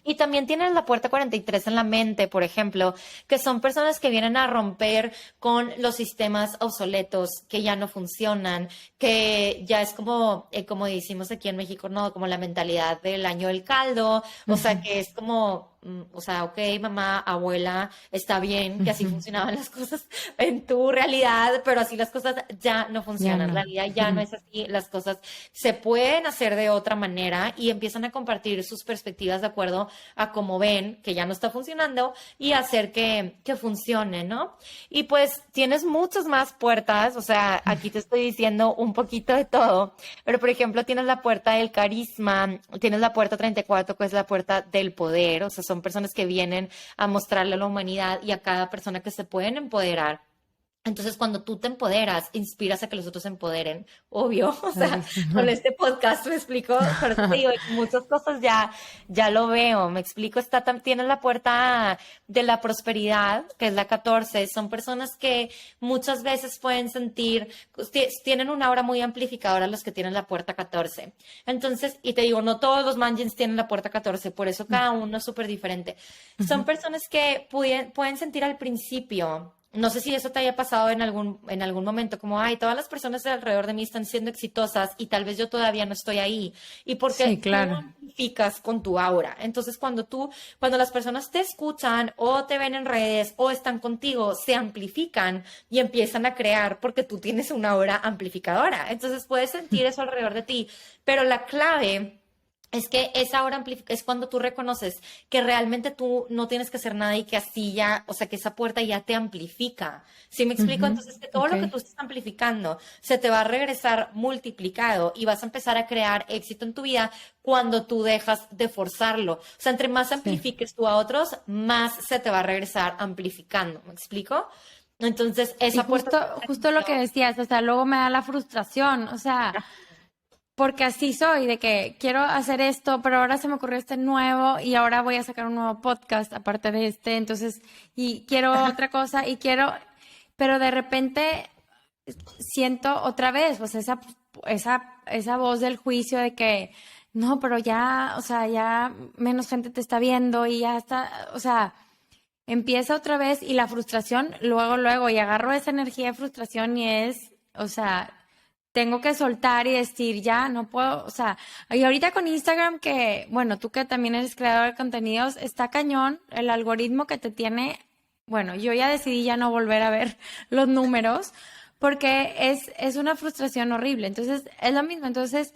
Y también tienen la puerta 43 en la mente, por ejemplo, que son personas que vienen a romper con los sistemas obsoletos, que ya no funcionan, que ya es como decimos aquí en México, ¿no? Como la mentalidad del año del caldo, o sea, que es como, o sea, ok, mamá, abuela, está bien que así funcionaban las cosas en tu realidad, pero así las cosas ya no funcionan, la vida ya no es así, las cosas se pueden hacer de otra manera y empiezan a compartir sus perspectivas de acuerdo a cómo ven que ya no está funcionando y hacer que funcione, ¿no? Y pues tienes muchas más puertas, o sea, aquí te estoy diciendo un poquito de todo, pero por ejemplo tienes la puerta del carisma, tienes la puerta 34 que es la puerta del poder, o sea, son personas que vienen a mostrarle a la humanidad y a cada persona que se pueden empoderar. Entonces, cuando tú te empoderas, inspiras a que los otros se empoderen, obvio, o sea, con este podcast me explico, pero te digo, muchas cosas ya lo veo, me explico, tiene la puerta de la prosperidad, que es la 14, son personas que muchas veces pueden sentir, tienen una aura muy amplificadora los que tienen la puerta 14. Entonces, y te digo, no todos los manjins tienen la puerta 14, por eso cada uno es súper diferente. Son personas que pueden sentir al principio. No sé si eso te haya pasado en algún momento, como, ay, todas las personas alrededor de mí están siendo exitosas y tal vez yo todavía no estoy ahí. Y porque Sí, claro. tú amplificas con tu aura. Entonces, cuando las personas te escuchan o te ven en redes o están contigo, se amplifican y empiezan a crear porque tú tienes una aura amplificadora. Entonces, puedes sentir eso alrededor de ti. Pero la clave es que esa hora es cuando tú reconoces que realmente tú no tienes que hacer nada y que así ya, o sea, que esa puerta ya te amplifica. ¿Sí me explico? Entonces, que todo lo que tú estás amplificando se te va a regresar multiplicado y vas a empezar a crear éxito en tu vida cuando tú dejas de forzarlo. O sea, entre más amplifiques tú a otros, más se te va a regresar amplificando. ¿Me explico? Entonces, esa puerta... Justo lo que decías, o sea, luego me da la frustración, o sea... Porque así soy, de que quiero hacer esto, pero ahora se me ocurrió este nuevo y ahora voy a sacar un nuevo podcast aparte de este, entonces, y quiero otra cosa pero de repente siento otra vez, pues esa voz del juicio de que, no, pero ya, o sea, ya menos gente te está viendo y ya está, o sea, empieza otra vez y la frustración, luego, y agarro esa energía de frustración o sea, tengo que soltar y decir, ya, no puedo, o sea, y ahorita con Instagram que, bueno, tú que también eres creador de contenidos, está cañón el algoritmo que te tiene, bueno, yo ya decidí ya no volver a ver los números porque es una frustración horrible, entonces es lo mismo, entonces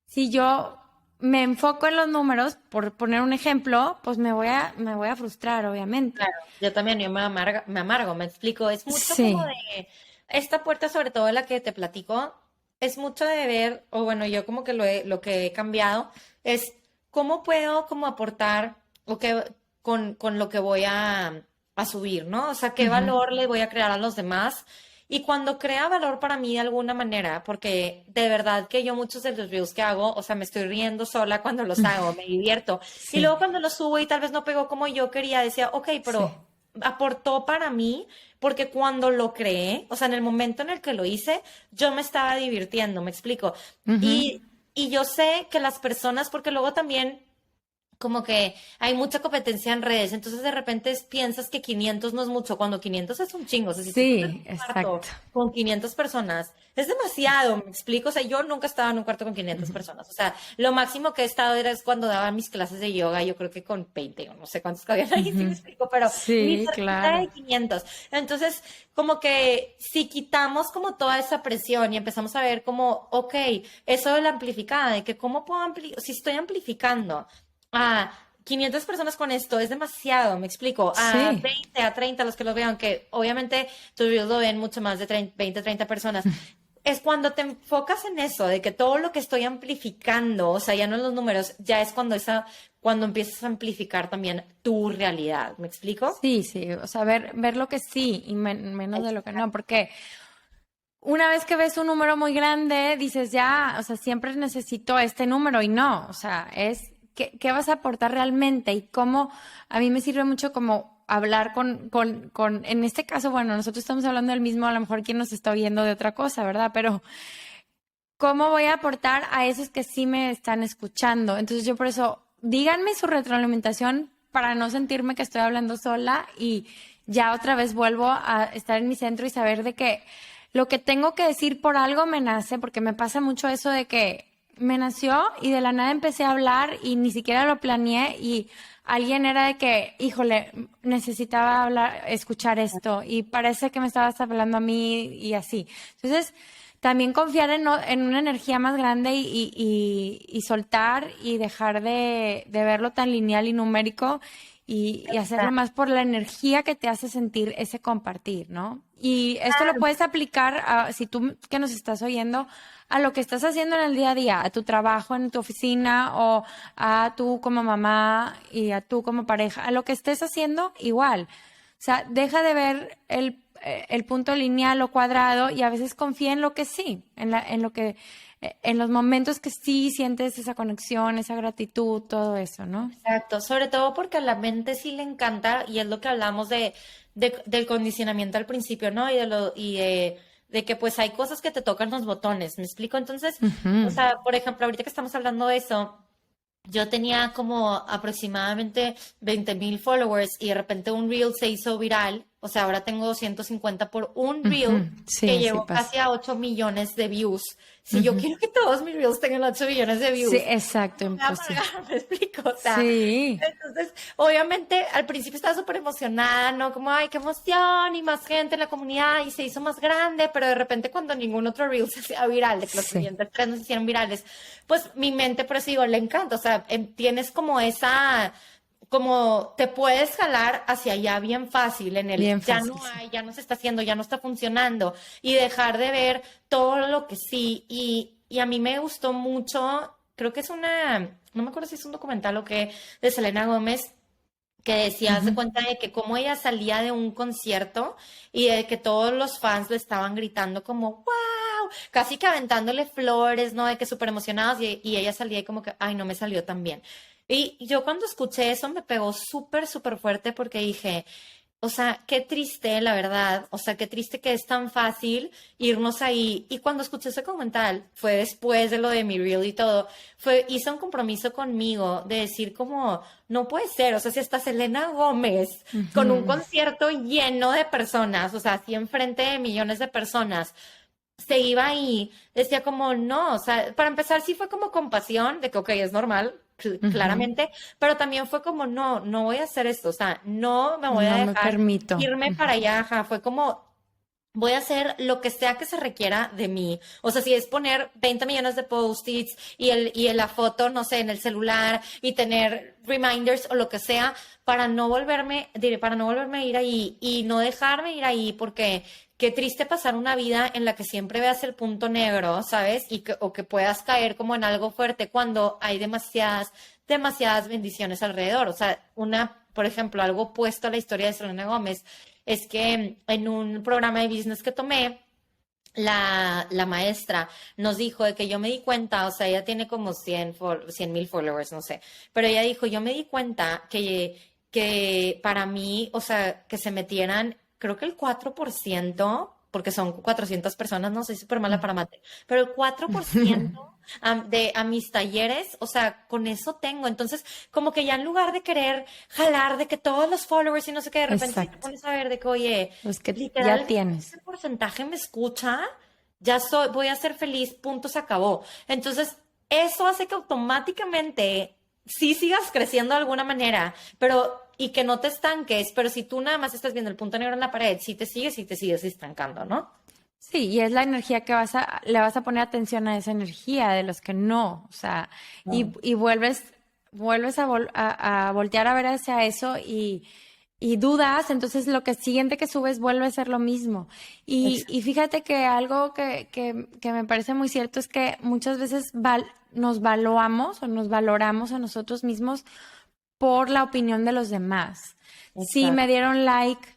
si yo me enfoco en los números, por poner un ejemplo, pues me voy a frustrar, obviamente. Claro, yo también, yo me amargo, me explico, es mucho como de esta puerta, sobre todo de la que te platico, es mucho de ver, o bueno, yo como que lo que he cambiado, es cómo puedo como aportar con lo que voy a subir, ¿no? O sea, qué valor le voy a crear a los demás. Y cuando crea valor para mí de alguna manera, porque de verdad que yo muchos de los reels que hago, o sea, me estoy riendo sola cuando los hago, me divierto. Y luego cuando los subo y tal vez no pegó como yo quería, decía, ok, pero aportó para mí, porque cuando lo creé, o sea, en el momento en el que lo hice, yo me estaba divirtiendo, me explico. Ujú. Y yo sé que las personas, porque luego también como que hay mucha competencia en redes, entonces de repente piensas que 500 no es mucho, cuando 500 es un chingo, o sea, si tú tienes Sí, un cuarto exacto. con 500 personas, es demasiado, me explico, o sea, yo nunca estaba en un cuarto con 500 Ujú. personas, o sea, lo máximo que he estado era es cuando daba mis clases de yoga, yo creo que con 20 o no sé cuántos cabían ahí, sí me Ujú. explico, pero ni Sí, cerquita claro. de 500, entonces como que si quitamos como toda esa presión y empezamos a ver como, ok, eso de la amplificada, de que cómo puedo amplificar, si estoy amplificando a 500 personas con esto es demasiado, me explico. A Sí. 20, a 30 los que lo vean, que obviamente tus videos lo ven mucho más de 30, 20, 30 personas. Es cuando te enfocas en eso, de que todo lo que estoy amplificando, o sea, ya no en los números, ya es cuando empiezas a amplificar también tu realidad, ¿me explico? Sí, sí, o sea, ver lo que sí y menos de lo que no, porque una vez que ves un número muy grande, dices ya, o sea, siempre necesito este número y no, o sea, es qué vas a aportar realmente y cómo a mí me sirve mucho como hablar en este caso, bueno, nosotros estamos hablando del mismo, a lo mejor quien nos está oyendo de otra cosa, ¿verdad? Pero ¿cómo voy a aportar a esos que sí me están escuchando? Entonces yo por eso, díganme su retroalimentación para no sentirme que estoy hablando sola y ya otra vez vuelvo a estar en mi centro y saber de que lo que tengo que decir por algo me nace, porque me pasa mucho eso de que me nació y de la nada empecé a hablar y ni siquiera lo planeé y alguien era de que, híjole, necesitaba hablar, escuchar esto y parece que me estabas hablando a mí y así. Entonces, también confiar en una energía más grande y soltar y dejar de verlo tan lineal y numérico y hacerlo más por la energía que te hace sentir ese compartir, ¿no? Y esto lo puedes aplicar, si tú que nos estás oyendo, a lo que estás haciendo en el día a día, a tu trabajo en tu oficina o a tú como mamá y a tú como pareja, a lo que estés haciendo igual. O sea, deja de ver el punto lineal o cuadrado y a veces confía en lo que sí, en lo que, en los momentos que sí sientes esa conexión, esa gratitud, todo eso, ¿no? Exacto, sobre todo porque a la mente sí le encanta y es lo que hablamos del condicionamiento al principio, ¿no? De que pues hay cosas que te tocan los botones, ¿me explico? Entonces, o Ujú. sea, por ejemplo, ahorita que estamos hablando de eso, yo tenía como aproximadamente 20,000 followers y de repente un reel se hizo viral. O sea, ahora tengo 250 por un reel Ujú. Sí, que así llevó casi pasa. a 8 millones de views. Si yo Ujú. quiero que todos mis reels tengan 8 millones de Sí, views, exacto, no me va a imposible. pagar, me explico. O sea, Sí, entonces, obviamente, al principio estaba súper emocionada, ¿no? Como, ay, qué emoción, y más gente en la comunidad, y se hizo más grande, pero de repente cuando ningún otro reel se hacía viral, de que los sí, siguientes tres no se hicieron virales, pues mi mente, por eso digo, le encanta, o sea, tienes como como te puedes jalar hacia allá bien fácil, en el bien ya fácil, no sí. hay, ya no se está haciendo, ya no está funcionando, y dejar de ver todo lo que sí, y a mí me gustó mucho, creo que es no me acuerdo si es un documental o qué, de Selena Gómez, que decía, haz de Ujú. cuenta de que como ella salía de un concierto y de que todos los fans le estaban gritando como, wow, casi que aventándole flores, ¿no? De que súper emocionados y ella salía y como que, ay, no me salió tan bien. Y yo cuando escuché eso me pegó súper, súper fuerte porque dije, o sea, qué triste, la verdad. O sea, qué triste que es tan fácil irnos ahí. Y cuando escuché ese comentario, fue después de lo de mi reel y todo, hizo un compromiso conmigo de decir como, no puede ser. O sea, si hasta Selena Gómez, con un Ujú. concierto lleno de personas, o sea, así enfrente de millones de personas, se iba ahí, decía como, no, o sea, para empezar sí fue como compasión, de que, ok, es normal, Ujú. claramente, pero también fue como, no, no voy a hacer esto, o sea, no me voy a No me dejar permito. irme para Ujú. allá, ajá, fue como, voy a hacer lo que sea que se requiera de mí. O sea, si es poner 20 millones de post-its la foto, no sé, en el celular y tener reminders o lo que sea para no volverme a ir ahí y no dejarme ir ahí porque qué triste pasar una vida en la que siempre veas el punto negro, ¿sabes? O que puedas caer como en algo fuerte cuando hay demasiadas bendiciones alrededor. O sea, por ejemplo, algo opuesto a la historia de Selena Gómez es que en un programa de business que tomé, la maestra nos dijo de que yo me di cuenta, o sea, ella tiene como 100,000 followers, no sé, pero ella dijo, yo me di cuenta que para mí, o sea, que se metieran, creo que el 4%, porque son 400 personas, no soy súper mala para mate, pero el 4% a mis talleres, o sea, con eso tengo. Entonces, como que ya en lugar de querer jalar de que todos los followers y no sé qué, de repente si te Exacto. pones a ver de que, oye, Los que ya literal, tienes. este porcentaje me escucha, ya soy, voy a ser feliz, punto, se acabó. Entonces, eso hace que automáticamente sí sigas creciendo de alguna manera, pero y que no te estanques, pero si tú nada más estás viendo el punto negro en la pared, sí te sigues y te sigues estancando, ¿no? Sí, y es la energía que le vas a poner atención a esa energía de los que no, o sea, y vuelves a voltear a ver hacia eso y dudas, entonces lo que siguiente que subes vuelve a ser lo mismo. Y fíjate que algo que me parece muy cierto es que muchas veces nos valuamos o nos valoramos a nosotros mismos por la opinión de los demás. Si me Exacto. dieron like,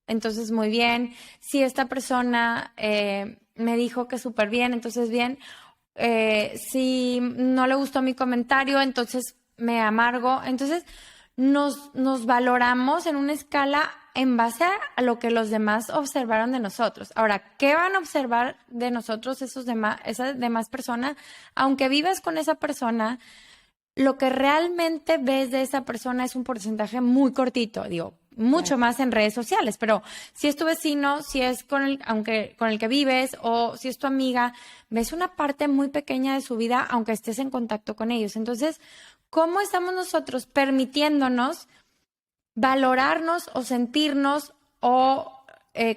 entonces muy bien. Si esta persona me dijo que súper bien, entonces bien. Si no le gustó mi comentario, entonces me amargo. Entonces nos valoramos en una escala en base a lo que los demás observaron de nosotros. Ahora, ¿qué van a observar de nosotros esas demás personas? Aunque vivas con esa persona, lo que realmente ves de esa persona es un porcentaje muy cortito, digo, mucho más en redes sociales, pero si es tu vecino, si es aunque con el que vives o si es tu amiga, ves una parte muy pequeña de su vida, aunque estés en contacto con ellos. Entonces, ¿cómo estamos nosotros permitiéndonos valorarnos o sentirnos o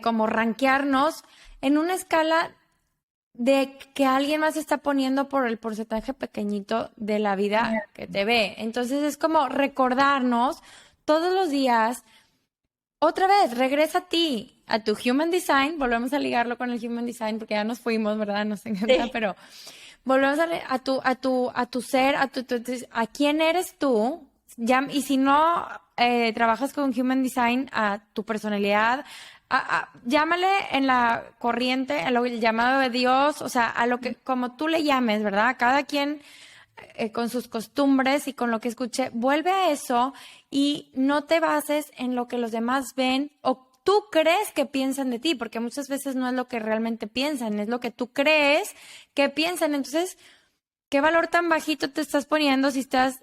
como rankearnos en una escala de que alguien más está poniendo por el porcentaje pequeñito de la vida que te ve? Entonces es como recordarnos todos los días, otra vez, regresa a ti, a tu Human Design, volvemos a ligarlo con el Human Design porque ya nos fuimos, ¿verdad? Nos encanta, Sí. pero volvemos a tu ser, a quién eres tú, ya, y si no trabajas con Human Design, a tu personalidad, llámale en la corriente, a el llamado de Dios, o sea, a lo que, como tú le llames, ¿verdad? Cada quien con sus costumbres y con lo que escuché, vuelve a eso y no te bases en lo que los demás ven o tú crees que piensan de ti, porque muchas veces no es lo que realmente piensan, es lo que tú crees que piensan. Entonces, ¿qué valor tan bajito te estás poniendo si estás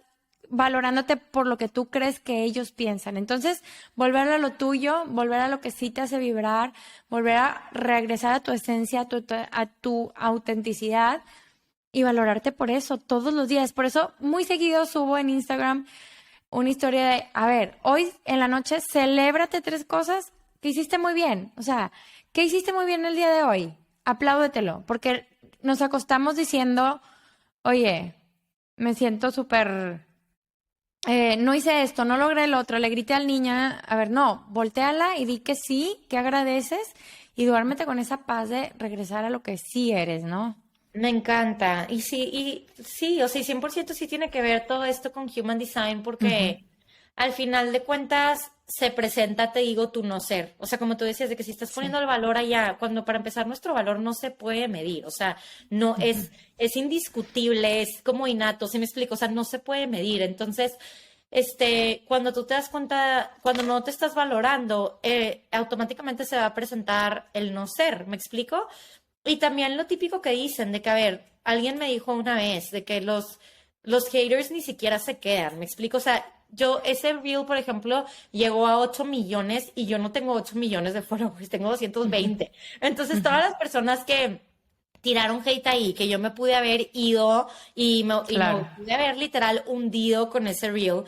valorándote por lo que tú crees que ellos piensan? Entonces, volver a lo tuyo, volver a lo que sí te hace vibrar, volver a regresar a tu esencia, a tu autenticidad y valorarte por eso todos los días. Por eso, muy seguido subo en Instagram una historia de, a ver, hoy en la noche, celébrate 3 cosas que hiciste muy bien. O sea, ¿qué hiciste muy bien el día de hoy? Apláudetelo, porque nos acostamos diciendo, oye, me siento súper, no hice esto, no logré el otro, le grité al niño. A ver, no, volteala y di que sí, que agradeces y duérmete con esa paz de regresar a lo que sí eres, ¿no? Me encanta. Y sí, o sea, 100% sí tiene que ver todo esto con Human Design Ujú. porque al final de cuentas se presenta, te digo, tu no ser. O sea, como tú decías, de que si estás Sí. poniendo el valor allá, cuando para empezar nuestro valor no se puede medir. O sea, no Ujú. es indiscutible, es como innato, ¿sí me explico? O sea, no se puede medir. Entonces, cuando tú te das cuenta, cuando no te estás valorando, automáticamente se va a presentar el no ser. ¿Me explico? Y también lo típico que dicen de que, a ver, alguien me dijo una vez de que los haters ni siquiera se quedan, ¿me explico? O sea, ese reel, por ejemplo, llegó a 8 millones y yo no tengo 8 millones de followers, tengo Ujú. 220. Entonces, todas Ujú. las personas que tiraron hate ahí, que yo me pude haber ido y me Claro. pude haber literal hundido con ese reel.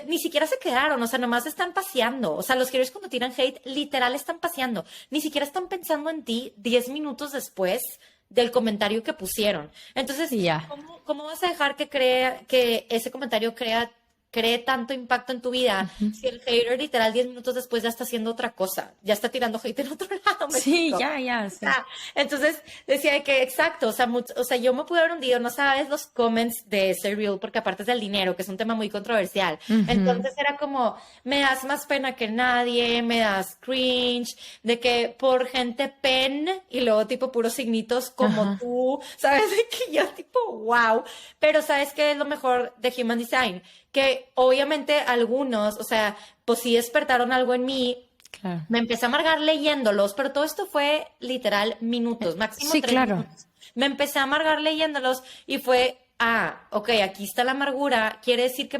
Ni siquiera se quedaron, o sea, nomás están paseando. O sea, los haters cuando tiran hate, literal están paseando. Ni siquiera están pensando en ti 10 minutos después del comentario que pusieron. Entonces, Y ya. ¿cómo vas a dejar que ese comentario cree tanto impacto en tu vida Ujú. si el hater literal 10 minutos después ya está haciendo otra cosa? Ya está tirando hate en otro lado, ¿me Sí, explico? ya, sí. Entonces decía de que exacto, o sea, yo me pude haber hundido, no sabes los comments de ese reel, porque aparte es del dinero, que es un tema muy controversial. Ujú. Entonces era como, me das más pena que nadie, me das cringe, de que por gente pen y luego tipo puros signitos como Ajá. tú, ¿sabes? De que yo tipo, wow. Pero ¿sabes qué es lo mejor de Human Design? que obviamente algunos, o sea, pues sí despertaron algo en mí. Claro. Me empecé a amargar leyéndolos, pero todo esto fue literal minutos, máximo Sí, 3 claro. minutos. Me empecé a amargar leyéndolos y fue, ok, aquí está la amargura, quiere decir que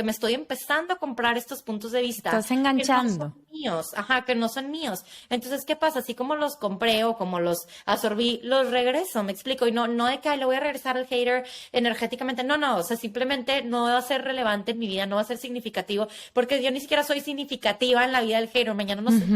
me estoy empezando a comprar estos puntos de vista Estás que no enganchando. son míos, que no son míos. Entonces, ¿qué pasa? Así como los compré o como los absorbí, los regreso, me explico, y no de que "Ay, le voy a regresar al hater energéticamente", no, o sea, simplemente no va a ser relevante en mi vida, no va a ser significativo, porque yo ni siquiera soy significativa en la vida del hater, mañana no sé,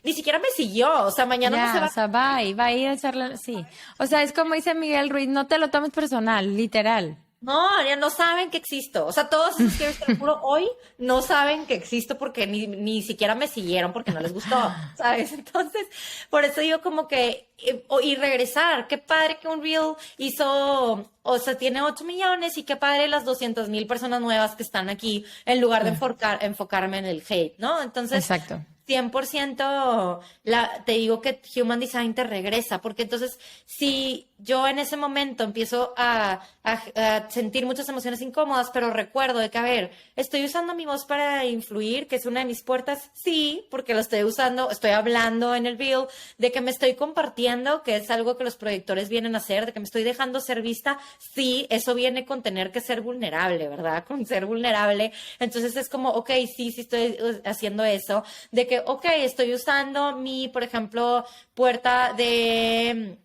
ni siquiera me siguió, o sea, mañana no se Ya, va o sea, va a ir a echarle, sí. O sea, es como dice Miguel Ruiz, no te lo tomes personal, literal. No, ya no saben que existo. O sea, todos esos que te lo juro, hoy no saben que existo porque ni siquiera me siguieron porque no les gustó, ¿sabes? Entonces, por eso digo como que, y regresar, qué padre que un Reel hizo, o sea, tiene 8 millones y qué padre las 200,000 personas nuevas que están aquí en lugar de enfocarme en el hate, ¿no? Entonces, Exacto. 100% te digo que Human Design te regresa, porque entonces si yo en ese momento empiezo a sentir muchas emociones incómodas, pero recuerdo de que, a ver, estoy usando mi voz para influir, que es una de mis puertas, sí, porque lo estoy usando, estoy hablando en el reel, de que me estoy compartiendo, que es algo que los proyectores vienen a hacer, de que me estoy dejando ser vista, sí, eso viene con tener que ser vulnerable, ¿verdad? Con ser vulnerable. Entonces es como, ok, sí estoy haciendo eso, de que, ok, estoy usando mi, por ejemplo, puerta de,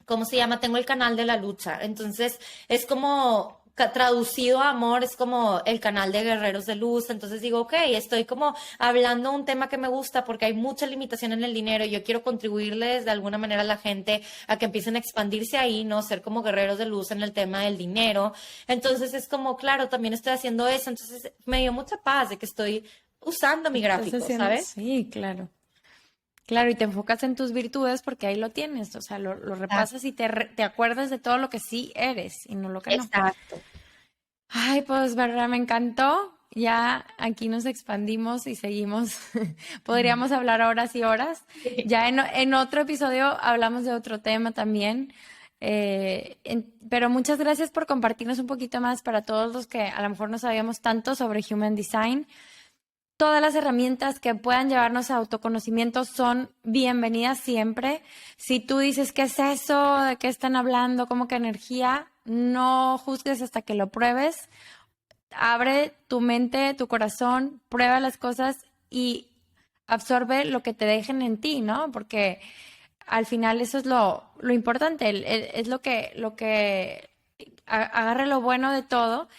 ¿cómo se llama? Tengo el canal de la lucha. Entonces, es como traducido a amor, es como el canal de Guerreros de Luz. Entonces digo, ok, estoy como hablando un tema que me gusta porque hay mucha limitación en el dinero y yo quiero contribuirles de alguna manera a la gente a que empiecen a expandirse ahí, ¿no? Ser como guerreros de luz en el tema del dinero. Entonces es como, claro, también estoy haciendo eso. Entonces me dio mucha paz de que estoy usando mi gráfico, ¿sabes? Sí, claro. Claro, y te enfocas en tus virtudes porque ahí lo tienes, o sea, lo repasas y te acuerdas de todo lo que sí eres y no lo que no. Exacto. Ay, pues, verdad, me encantó. Ya aquí nos expandimos y seguimos. Podríamos hablar horas y horas. Ya en otro episodio hablamos de otro tema también. Pero muchas gracias por compartirnos un poquito más para todos los que a lo mejor no sabíamos tanto sobre Human Design. Todas las herramientas que puedan llevarnos a autoconocimiento son bienvenidas siempre. Si tú dices, ¿qué es eso? ¿De qué están hablando? ¿Cómo que energía? No juzgues hasta que lo pruebes. Abre tu mente, tu corazón, prueba las cosas y absorbe lo que te dejen en ti, ¿no? Porque al final eso es lo importante, es lo que agarre lo bueno de todo.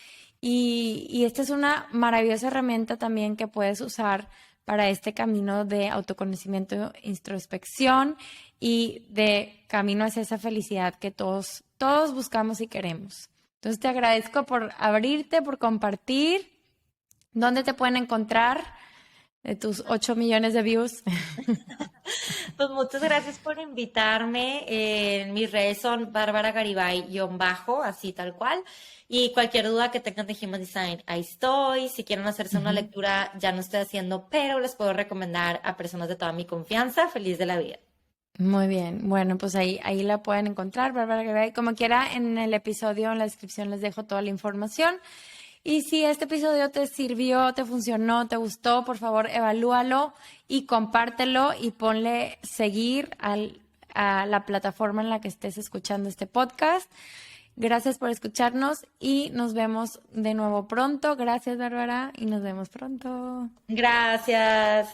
Y esta es una maravillosa herramienta también que puedes usar para este camino de autoconocimiento, introspección y de camino hacia esa felicidad que todos buscamos y queremos. Entonces te agradezco por abrirte, por compartir. ¿Dónde te pueden encontrar de tus 8 millones de views? Pues muchas gracias por invitarme. Mis redes son Bárbara Garibay-bajo, así tal cual. Y cualquier duda que tengan de Human Design, ahí estoy. Si quieren hacerse una lectura, ya no estoy haciendo, pero les puedo recomendar a personas de toda mi confianza. Feliz de la vida. Muy bien. Bueno, pues ahí la pueden encontrar, Bárbara Garibay. Como quiera, en el episodio, en la descripción les dejo toda la información. Y si este episodio te sirvió, te funcionó, te gustó, por favor, evalúalo y compártelo y ponle seguir a la plataforma en la que estés escuchando este podcast. Gracias por escucharnos y nos vemos de nuevo pronto. Gracias, Bárbara, y nos vemos pronto. Gracias.